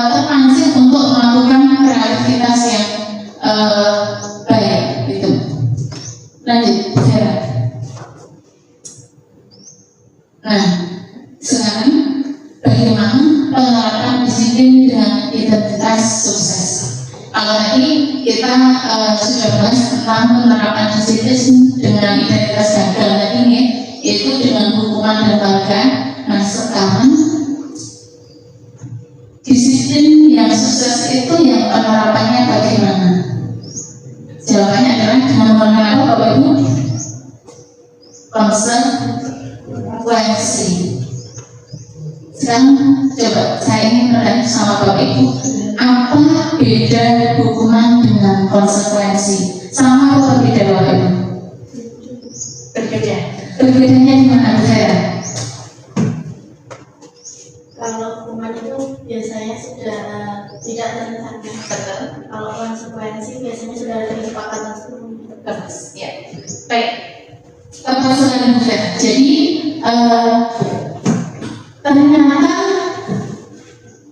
[SPEAKER 2] terpancing untuk melakukan kreativitas yang baik gitu. Lanjut, Vera. Nah, sekarang bagaimana penerapan disiplin dengan identitas sukses? Kalau tadi kita sudah bahas tentang penerapan disiplin dengan identitas gagal tadi ya, yaitu dengan hukuman dan penghargaan. Nah, sekarang disiplin yang sukses itu yang penerapannya bagaimana? Jawabannya adalah dengan menggunakan apa Bapak Ibu? Konsekuensi. Sekarang coba saya ingin bertanya sama Bapak Ibu, apa beda hukuman dengan konsekuensi? Sama atau berbeda Bapak Ibu? Berbeda. Berbedanya di mana Bu Vera?
[SPEAKER 5] Kalau hukuman itu biasanya sudah tidak terencana. Kalau konsekuensi biasanya sudah ada kesepakatan sebelumnya.
[SPEAKER 2] Bagus, ya. Baik. Permasalahan Bu Vera. Jadi ternyata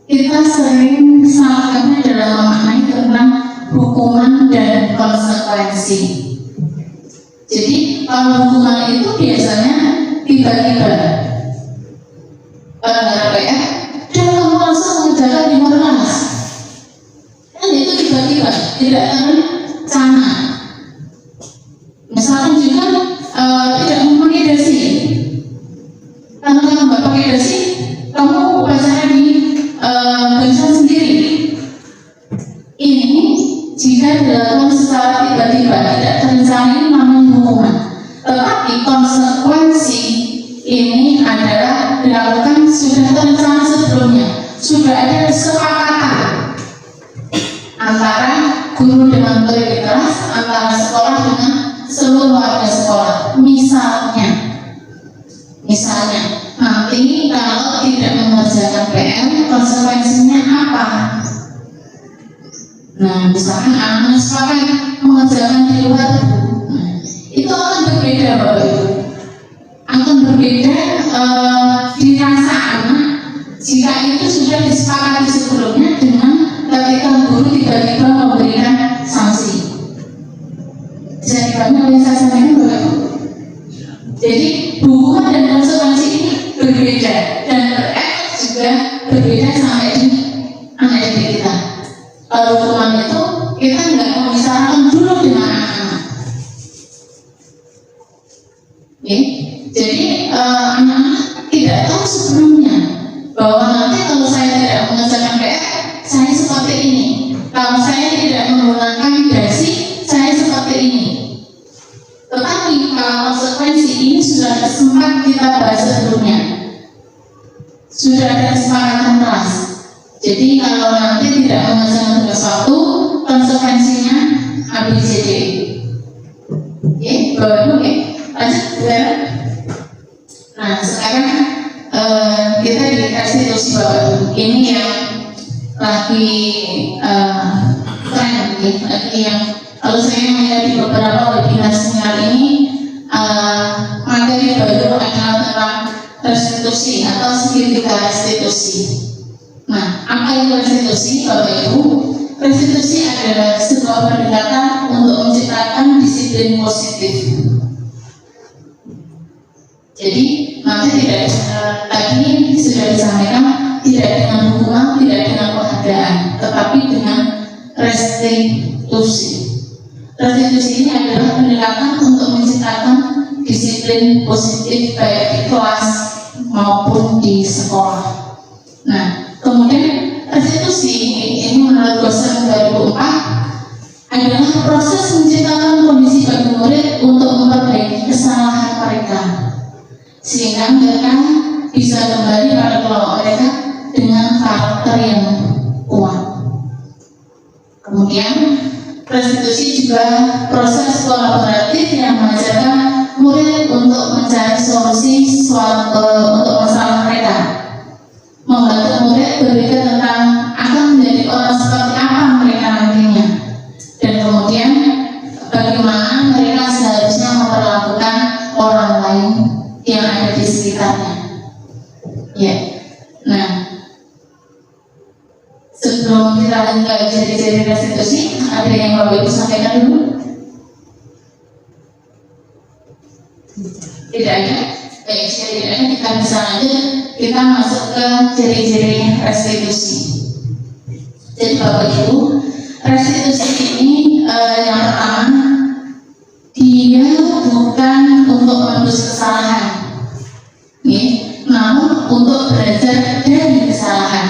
[SPEAKER 2] kita sering salahnya dalam memaknai tentang hukuman dan konsekuensi. Jadi kalau hukuman itu biasanya tiba-tiba dan kamu langsung mengerjakan di kelas, kan itu tiba-tiba, tidak terencana. Misalkan juga tidak memakai dasi. Kalau kamu nggak pakai dasi, kamu upacara di barisan sendiri. Ini jika dilakukan secara tiba-tiba, tidak terencana, ini namanya hukuman. Tetapi konsekuensi ini adalah dilakukan sudah terencana sebelumnya, sudah ada kesepakatan antara guru dengan murid di kelas, antara sekolah dengan seluruh warga sekolah. Misalnya nanti kalau tidak mengerjakan PR, konsekuensinya apa? Nah, misalkan anak sepakat mengerjakan di luar, itu akan berbeda Bapak Ibu. Akan berbeda dirasa anak jika itu sudah disepakati sebelumnya dengan ketika guru tiba-tiba memberikan sanksi. Bisa dipahami oleh saya sampaikan Bapak Ibu? Jadi hukuman dan konsekuensi ini berbeda hukuman itu kita nggak membicarakan dulu dengan anak-anak. Jadi anak-anak tidak tahu sebelumnya bahwa nanti kalau saya tidak mengerjakan PR, saya seperti ini. Kalau saya tidak menggunakan dasi, saya seperti ini. Tetapi kalau konsekuensi ini sudah sempat kita bahas sebelumnya, sudah ada kesepakatan kelas. Jadi kalau nanti tidak mengerjakan tugas waktu, konsekuensinya ABCD. Baru lanjut ya. Nah sekarang kita di restitusi Bapak Ibu. Ini yang lagi tren, lagi yang kalau saya melihat di beberapa webinar seminar ini, materi baru adalah tentang restitusi atau segitiga restitusi. Nah, apa itu restitusi, Bapak Ibu? Restitusi adalah sebuah pendekatan untuk menciptakan disiplin positif. Jadi nanti tidak tadi sudah disampaikan, tidak dengan hukuman, tidak dengan penghargaan, tetapi dengan restitusi. Restitusi ini adalah pendekatan untuk menciptakan disiplin positif baik di kelas maupun di sekolah. Nah, kemudian restitusi ini menurut dosen 2004 adalah proses menciptakan kondisi bagi murid untuk memperbaiki kesalahan mereka, sehingga mereka bisa kembali pada kelompok mereka dengan karakter yang kuat. Kemudian restitusi juga proses kolaboratif yang mengajarkan murid untuk mencari solusi untuk masalah mereka, membantu murid berpikir tentang akan menjadi orang seperti apa mereka nantinya, dan kemudian bagaimana mereka seharusnya memperlakukan orang lain yang ada di sekitarnya. Ya, nah sebelum kita lanjut ke ciri-ciri restitusi, ada yang Bapak Ibu sampaikan dulu? Tidak ada. Baik, tidak ada, kita bisa lanjut. Kita masuk ke ciri-ciri restitusi. Jadi Bapak Ibu, restitusi ini yang pertama, dia bukan untuk menebus kesalahan, namun untuk belajar dari kesalahan.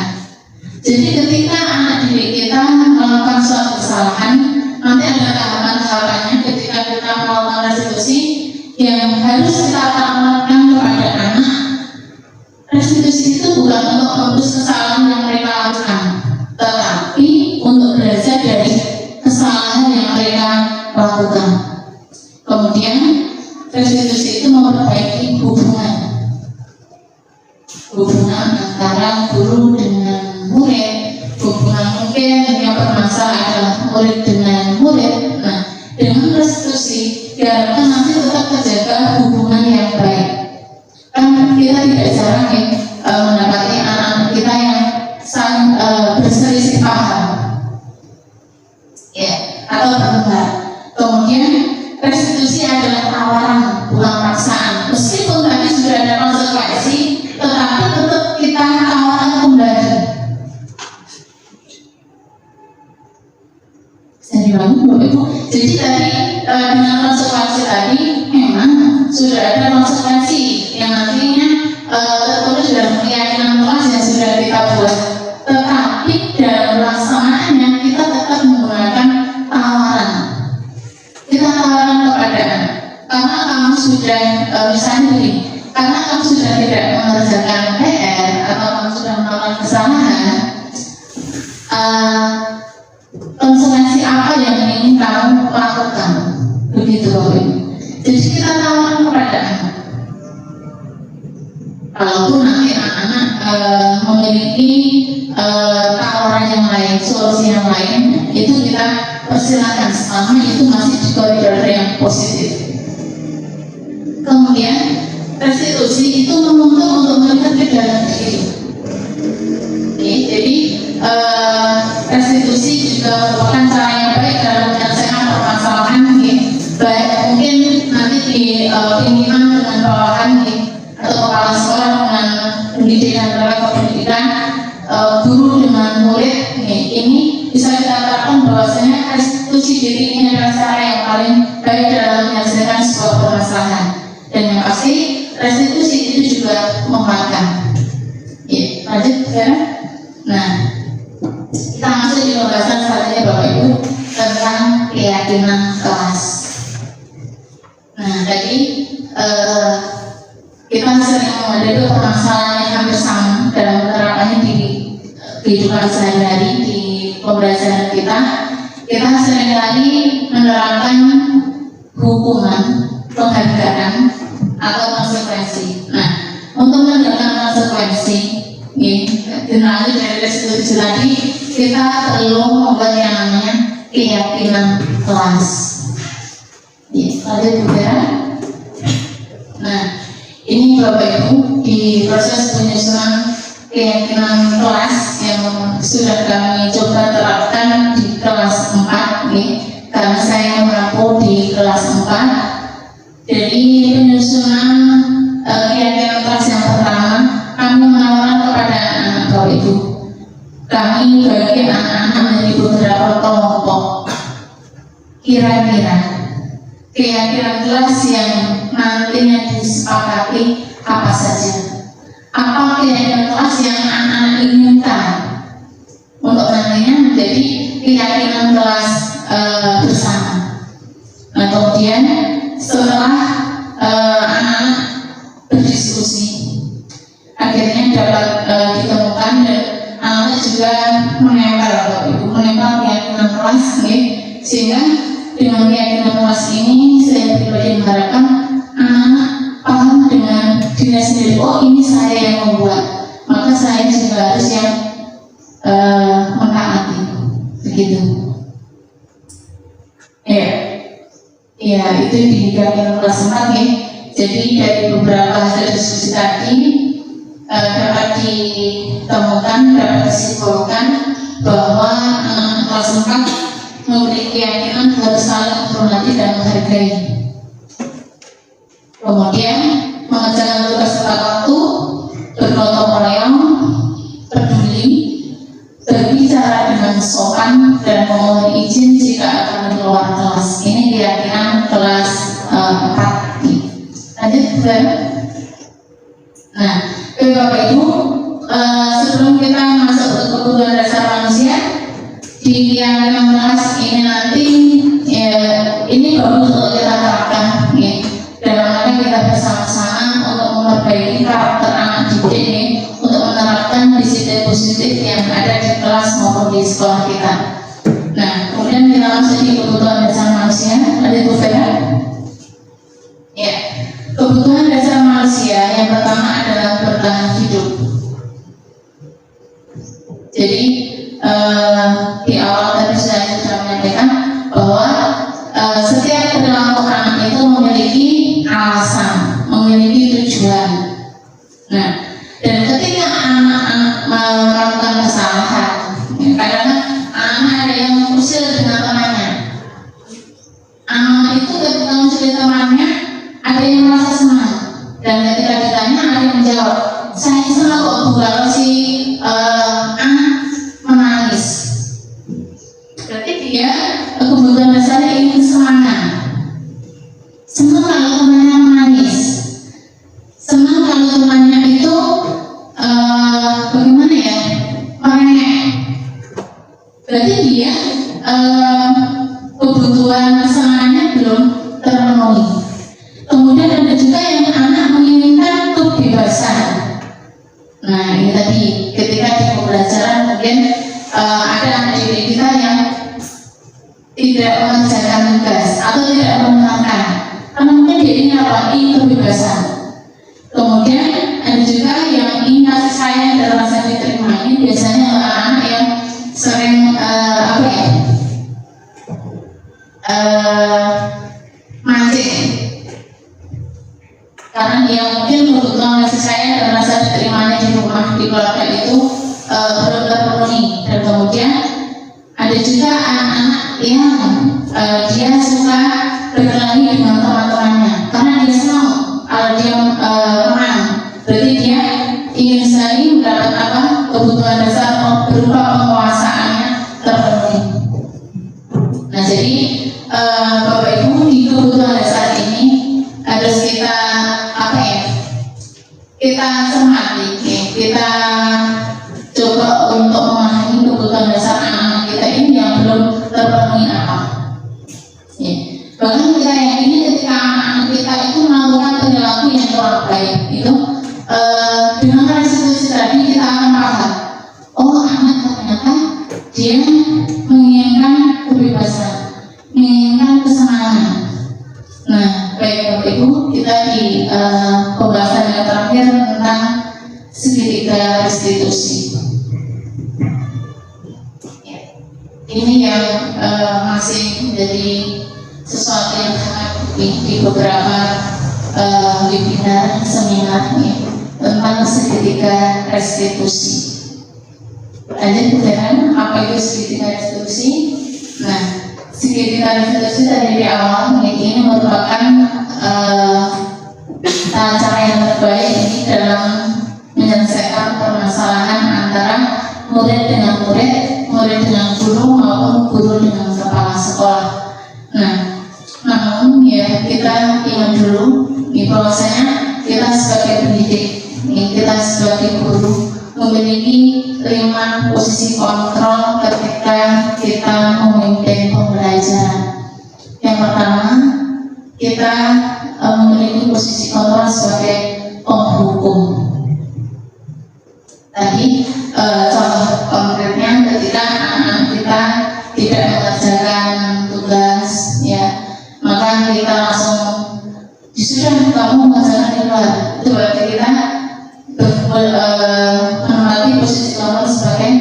[SPEAKER 2] Jadi ketika anak didik kita melakukan suatu kesalahan, nanti ada tahapan-tahapannya ketika kita melakukan restitusi yang harus kita tanamkan kepada anak. Restitusi itu bukan untuk menebus kesalahan yang mereka lakukan, tetapi untuk belajar dari kesalahan yang mereka lakukan. Kemudian restitusi itu memperbaiki hubungan antara guru dengan murid, hubungan mungkin yang bermasalah adalah murid dengan murid. Nah, dengan restitusi diharapkan nanti tetap terjaga hubungan yang baik. Kan kita tidak jarang mendapati anak-anak kita yang saling berselisih paham, atau berdebat. Kemudian restitusi adalah tawaran, bukan paksaan. Meskipun tadi sudah ada konsekuensi, tetapi tetap kita tawarkan kembali. Jadi tadi dengan konsekuensi tadi memang sudah ada konsekuensi yang nantinya tertulis dalam keyakinan kelas yang sudah kita buat. Tetapi dalam pelaksanaannya kita tetap menggunakan tawaran. Kita tawaran kepada anak, karena kamu sudah misalnya begini, karena kamu sudah tidak mengerjakan PR atau kamu sudah melakukan kesalahan, konsekuensi apa yang ingin kamu lakukan, begitu Bapak Ibu. Jadi kita tawarkan kepada anak. Kalaupun nanti anak-anak memiliki tawaran yang lain, solusi yang lain, itu kita persilakan selama itu masih di koridor yang positif. Kemudian restitusi itu menuntut untuk melihat ke dalam diri. Jadi restitusi juga merupakan cara yang baik dalam menyelesaikan permasalahan, baik mungkin nanti di pimpinan dengan bawahan atau kepala sekolah dengan pendidikan, guru dengan murid. Ini bisa kita katakan bahwasanya restitusi diri ini adalah cara yang paling baik dalam menyelesaikan sebuah permasalahan. Dan yang pasti restitusi itu juga menguatkan. Ya, lanjut sekarang. Nah, kita masuk di pembahasan selanjutnya Bapak Ibu tentang keyakinan kelas. Nah, tadi kita sering menghadapi permasalahan yang hampir sama dalam penerapannya di kehidupan sehari-hari di pembelajaran kita. Kita seringkali menerapkan hukuman, penghargaan, atau konsekuensi. Nah, untuk menerapkan konsekuensi, dilanjut dari restitusi tadi, kita perlu membuat yang namanya keyakinan kelas. Lanjut juga. Nah, ini Bapak Ibu di proses penyusunan keyakinan kelas yang sudah kami coba terapkan di kelas 4 karena saya mengaku di kelas 4. Jadi penyusunan keyakinan kelas yang pertama kami menawarkan kepada anak-anak Bapak Ibu. Kami bagi anak-anak menjadi beberapa kelompok. Kira-kira keyakinan kelas yang nantinya disepakati apa saja? Apa keyakinan kelas yang anak-anak inginkan untuk nantinya menjadi keyakinan kelas bersama? Nah, kemudian setelah anak-anak berdiskusi, akhirnya dapat ditemukan dan anak-anak juga menempel keyakinan kelas, sehingga dengan keyakinan kelas ini saya pribadi mengharapkan anak-anak paham dengan diri sendiri. Oh, ini saya yang membuat, maka saya juga harus yang mentaati, begitu. Ya, itu di keyakinan kelas 4 ya. Jadi dari beberapa hasil diskusi tadi dapat ditemukan, dapat disimpulkan bahwa kelas 4 memiliki keyakinan harus saling menghormati dan menghargai. Kemudian mengerjakan tugas tepat waktu, bergotong royong, peduli, berbicara dengan sopan, dan memohon izin jika akan keluar kelas. Ini keyakinan kelas 4. Lanjut ke. Nah, Bapak Ibu, sebelum kita masuk ke kebutuhan dasar manusia, di keyakinan kelas ini nanti ini baru untuk kita terapkan dalam rangka kita bersama-sama untuk memperbaiki karakter anak didik untuk menerapkan disiplin positif yang ada di kelas maupun di sekolah kita. Nah, kemudian kita masuk di kebutuhan dasar manusia. Ada Bu Vera? Ya, kebutuhan dasar manusia yang pertama adalah bertahan hidup. Jadi di awal tadi saya sudah menyampaikan bahwa setiap perilaku anak itu memiliki alasan, memiliki tujuan. Nah, dan ketika anak-anak melakukan kesalahan, kadang anak ada yang usil dengan temannya. Anak itu ketika usil temannya, ada yang merasa senang, dan ketika ditanya ada yang menjawab, saya senang kok Bu kalau si anak menangis. Berarti dia kebutuhan dasarnya ingin semangat. Senang kalau temannya menangis. Senang kalau temannya itu bagaimana ya, merengek. Berarti dia kebutuhan semangatnya belum terpenuhi. Kemudian ada juga yang anak menginginkan kebebasan. Nah, ini tadi ketika di pembelajaran mungkin ada anak didik kita yang tidak mengerjakan tugas atau tidak menyenangkan karena mungkin dia ingin apa? Ingin kebebasan. Kemudian ada juga yang ingin kasih sayang dan rasa diterima. Ini biasanya anak-anak yang sering mancing karena dia mungkin membutuhkan kasih sayang dan rasa diterimanya di rumah, di keluarga itu belum terpenuhi. Dan kemudian ada juga anak-anak yang dia suka berkelahi dengan teman-temannya karena dia senang kalau dia menang. Berarti dia ingin sekali mendapat kebutuhan dasar berupa penguasaannya terpenuhi. restitusi. Ya. Ini yang masih menjadi sesuatu yang sangat penting di beberapa webinar seminar tentang segitiga restitusi. Lanjut kemudian apa itu segitiga restitusi? Nah, segitiga restitusi tadi di awal ini merupakan cara yang terbaik ini dalam menyelesaikan permasalahan antara murid dengan murid, murid dengan guru maupun guru dengan kepala sekolah. Nah, namun ya kita ingat dulu bahwasanya kita sebagai pendidik, kita sebagai guru memiliki 5 posisi kontrol ketika kita memimpin pembelajaran. Yang pertama, kita memiliki posisi kontrol sebagai penghukum. Tadi contoh konkretnya ketika anak kita tidak mengerjakan tugas, ya, maka kita langsung sudah kamu mengerjakan di luar. Itu berarti kita menempati posisi kontrol sebagai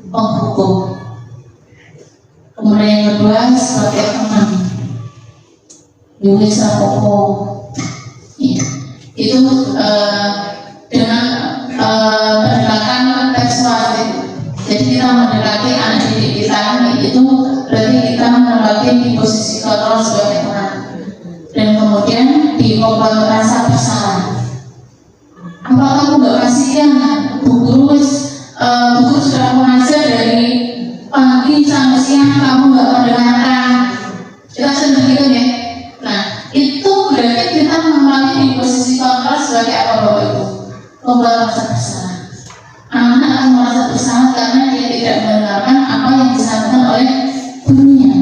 [SPEAKER 2] penghukum. Kemudian yang kedua sebagai teman. Yulis Rapopo, itu dengan pendekatan persuasif. Jadi kita mendekati anak didik kita, itu berarti kita menempati di posisi kontrol sebagai teman. Dan kemudian membuat rasa bersalah. Apa kamu nggak kasihan? Bu guru sudah mengajar dari pagi sampai siang, kamu nggak mendengarkan. Kita sedang gitu ya. Nah, itu berarti kita menempati di posisi kontrol sebagai apa Bapak Ibu? Membuat rasa bersalah. Anak akan merasa bersalah karena dia tidak mendengarkan apa yang disampaikan oleh gurunya.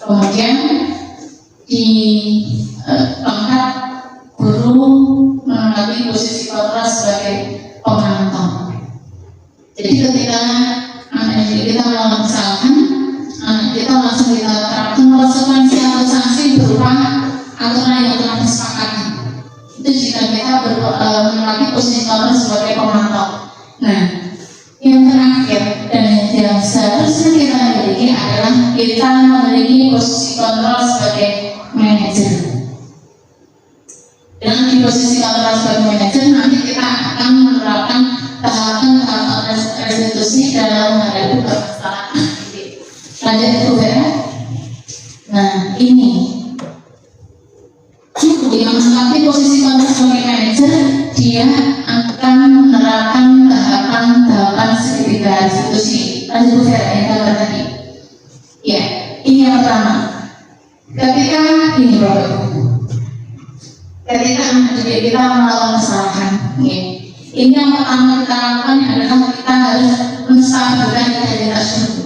[SPEAKER 2] Kemudian di tempat guru menempati posisi kontrol sebagai pemantau. Jadi ketika anak didik kita melakukan kesalahan, anak kita langsung kita terapkan konsekuensi atau sanksi berupa aturan yang telah disepakati. Itu jika kita menempati posisi kontrol sebagai pemantau. Nah, yang terakhir dan yang seharusnya kita miliki adalah kita memiliki posisi kontrol sebagai manajer. Dengan di posisi kontrol sebagai manajer, nanti kita akan menerapkan tahapan restitusi dalam menghadapi permasalahan. Lanjut itu ya. Nah, ini yang menempati posisi kontrol sebagai manajer, dia akan menerapkan tahapan segitiga restitusi. Lanjut ya, yang gambar tadi. Ya, ini yang pertama. Ketika ini Bapak Ibu, ketika anak didik kita melakukan kesalahan, ya, ini yang pertama kita lakukan adalah kita harus menstabilkan identitas dulu.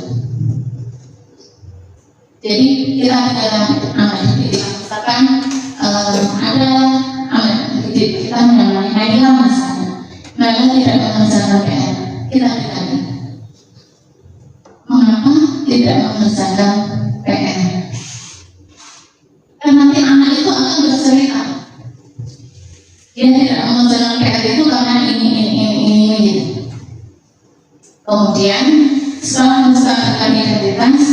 [SPEAKER 2] Jadi kita tidak anak didik katakan ada anak didik kita namanya Naila misalnya, Naila tidak mengerjakan PR, kita ditanya mengapa tidak mengerjakan PR? Kan nanti anak itu akan bercerita dia tidak mengerjakan PR itu karena ini gitu. Kemudian setelah menstabilkan identitas,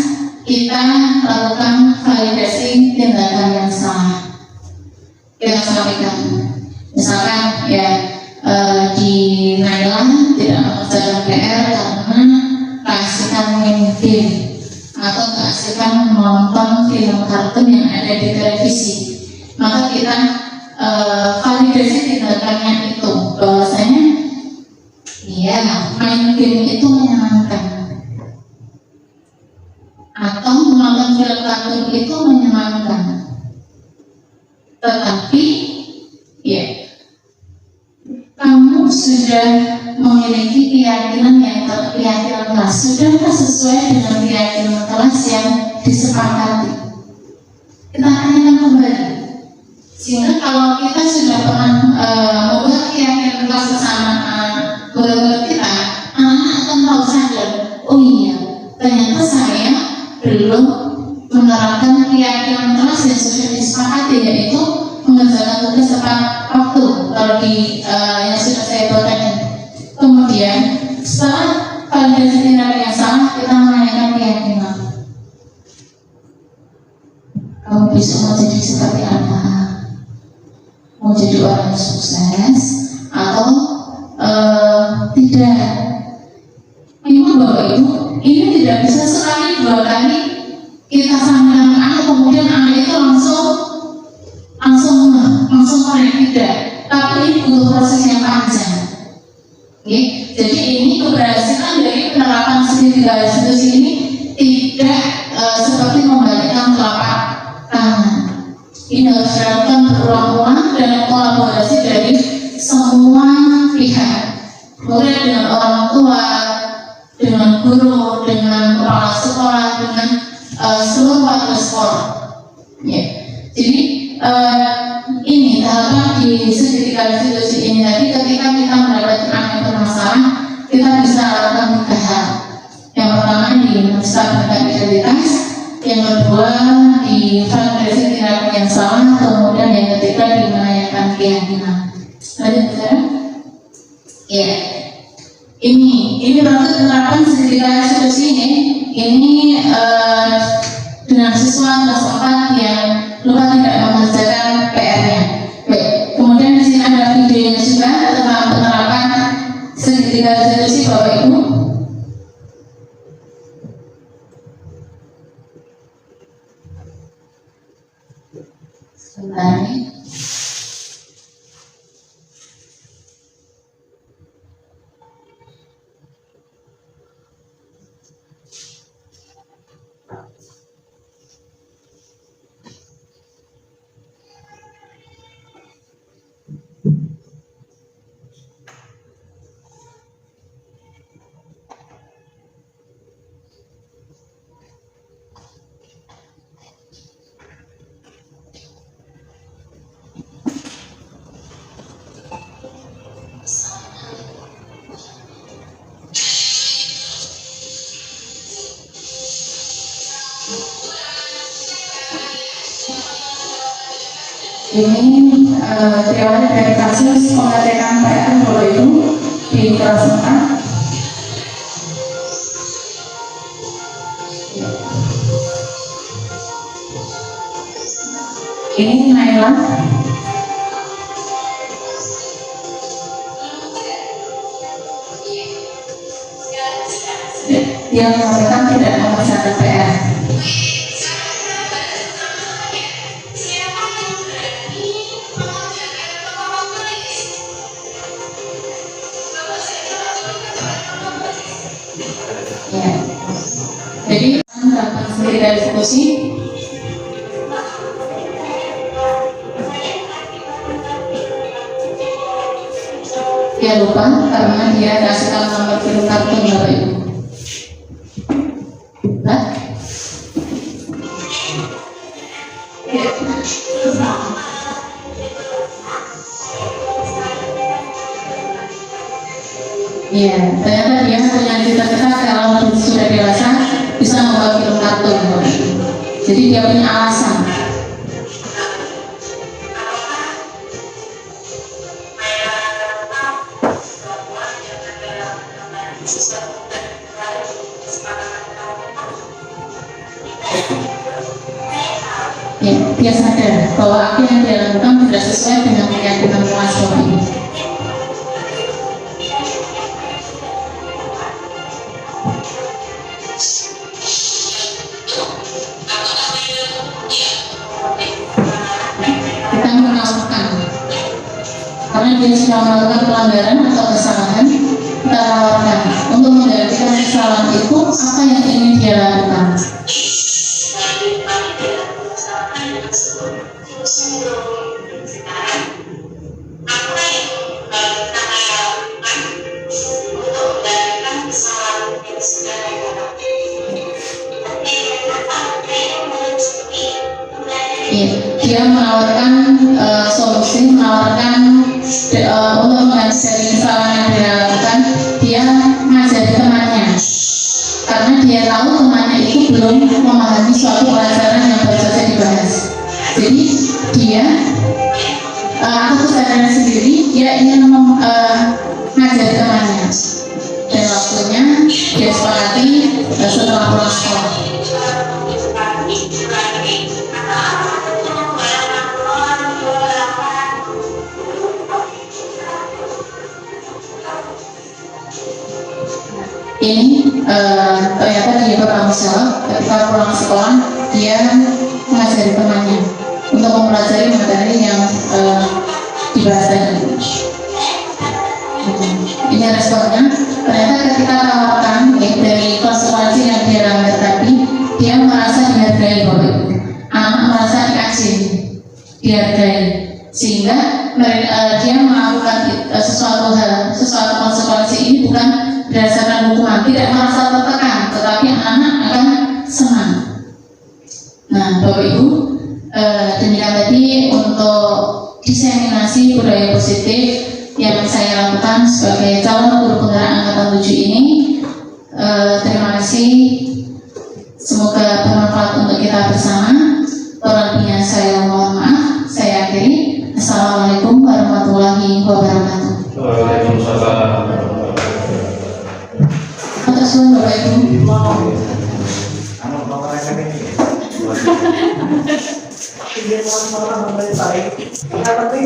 [SPEAKER 2] kita lakukan validasi tindakan yang salah. Kita sampaikan, misalkan ya di Naila tidak mengerjakan PR karena keasikan main game atau keasikan menonton film kartun yang ada di televisi. Maka kita validasi tindakannya itu bahwasanya iya main game itu menyenangkan atau menonton film kartun itu menyenangkan, tetapi ya kamu sudah memiliki keyakinan kelas, sudahkah sesuai dengan keyakinan kelas yang disepakati? Kita tanyakan kembali. Sehingga kalau kita sudah pernah membuat keyakinan kelas bersama guru-guru kita, anak akan tahu sadar, oh iya, ternyata saya belum menerapkan keyakinan kelas yang sudah disepakati, yaitu mengerjakan tugas tepat waktu. Kalau di yang sudah saya buatkan, Tidak. Memang Bapak Ibu, ini tidak bisa sekali dua kali kita sampaikan anak kemudian anak itu langsung tidak. Tapi ini butuh proses yang panjang. Oke, jadi ini keberhasilan dari penerapan segitiga institusi ini tidak seperti membalikkan telapak tangan. Ini harus dilakukan berulang-ulang dan kolaborasi dari semua pihak, mulai dengan orang tua, dengan guru, dengan kepala sekolah, dengan seluruh warga sekolah. Ya. Jadi ini tahapan di segitiga institusi ini tadi, ketika kita mendapatkan anak yang bermasalah, kita bisa lakukan 3 hal. Yang pertama di menstabilkan identitas, yang kedua di validasi tindakan yang salah, kemudian yang ketiga di menanyakan keyakinan. Lanjut sekarang. Ya. Ini berarti penerapan segitiga institusi ini dengan siswa kelas 4 yang lupa tidak mengerjakan PR-nya. Baik, kemudian di sini ada videonya juga tentang penerapan segitiga institusi Bapak Ibu. Sebentar nih. Ini teori dari kasus pengecekan PR Bapak Ibu di kelas 4. Ini Naila. Dia mengatakan tidak mengerjakan PR. Jadi dapat segitiga diskusi. Dia lupa karena dia kasihkan nomor film kartu Bapak Ibu. Nah, ya, ternyata dia punya cita-cita kalau sudah dewasa bisa membuat film kartun. Jadi dia punya alasan. Ya, dia sadar bahwa apa yang dia lakukan tidak sesuai dengan keyakinan mahasiswa ini. Kita menawarkan, karena dia sudah melakukan pelanggaran atau kesalahan, kita tawarkan untuk menggantikan kesalahan itu apa yang ingin dia lakukan. Dia menawarkan solusi, menawarkan untuk mengganti dari kesalahan yang dia lakukan. Dia mengajari temannya karena dia tahu temannya itu belum memahami suatu pelajaran yang baru saja dibahas. Jadi dia atas kesadaran sendiri dia ingin mengajari temannya, dan waktunya dia sepakati setelah pulang sekolah. ini ternyata dia bertanggung jawab ketika pulang sekolah dia mengajari temannya untuk mempelajari materi yang dibahas tadi. Ini responnya, ternyata ketika tawarkan dari konsekuensi yang dia langgar tadi, dia merasa dihargai Bapak Ibu. Anak merasa dikasih, dihargai, sehingga dia melakukan sesuatu konsekuensi ini bukan berdasarkan hukuman, tidak merasa tertekan, tetapi anak akan senang. Nah, Bapak Ibu, demikian tadi untuk diseminasi budaya positif yang saya lakukan sebagai calon guru penggerak angkatan 7 ini. Terima kasih, semoga bermanfaat untuk kita bersama. Kurang lebihnya saya mohon maaf. Saya akhiri. Assalamualaikum warahmatullahi wabarakatuh.
[SPEAKER 6] Waalaikumsalam.
[SPEAKER 2] Atas nuwun Bapak Ibu.
[SPEAKER 4] Tidak mau orang-orang baik.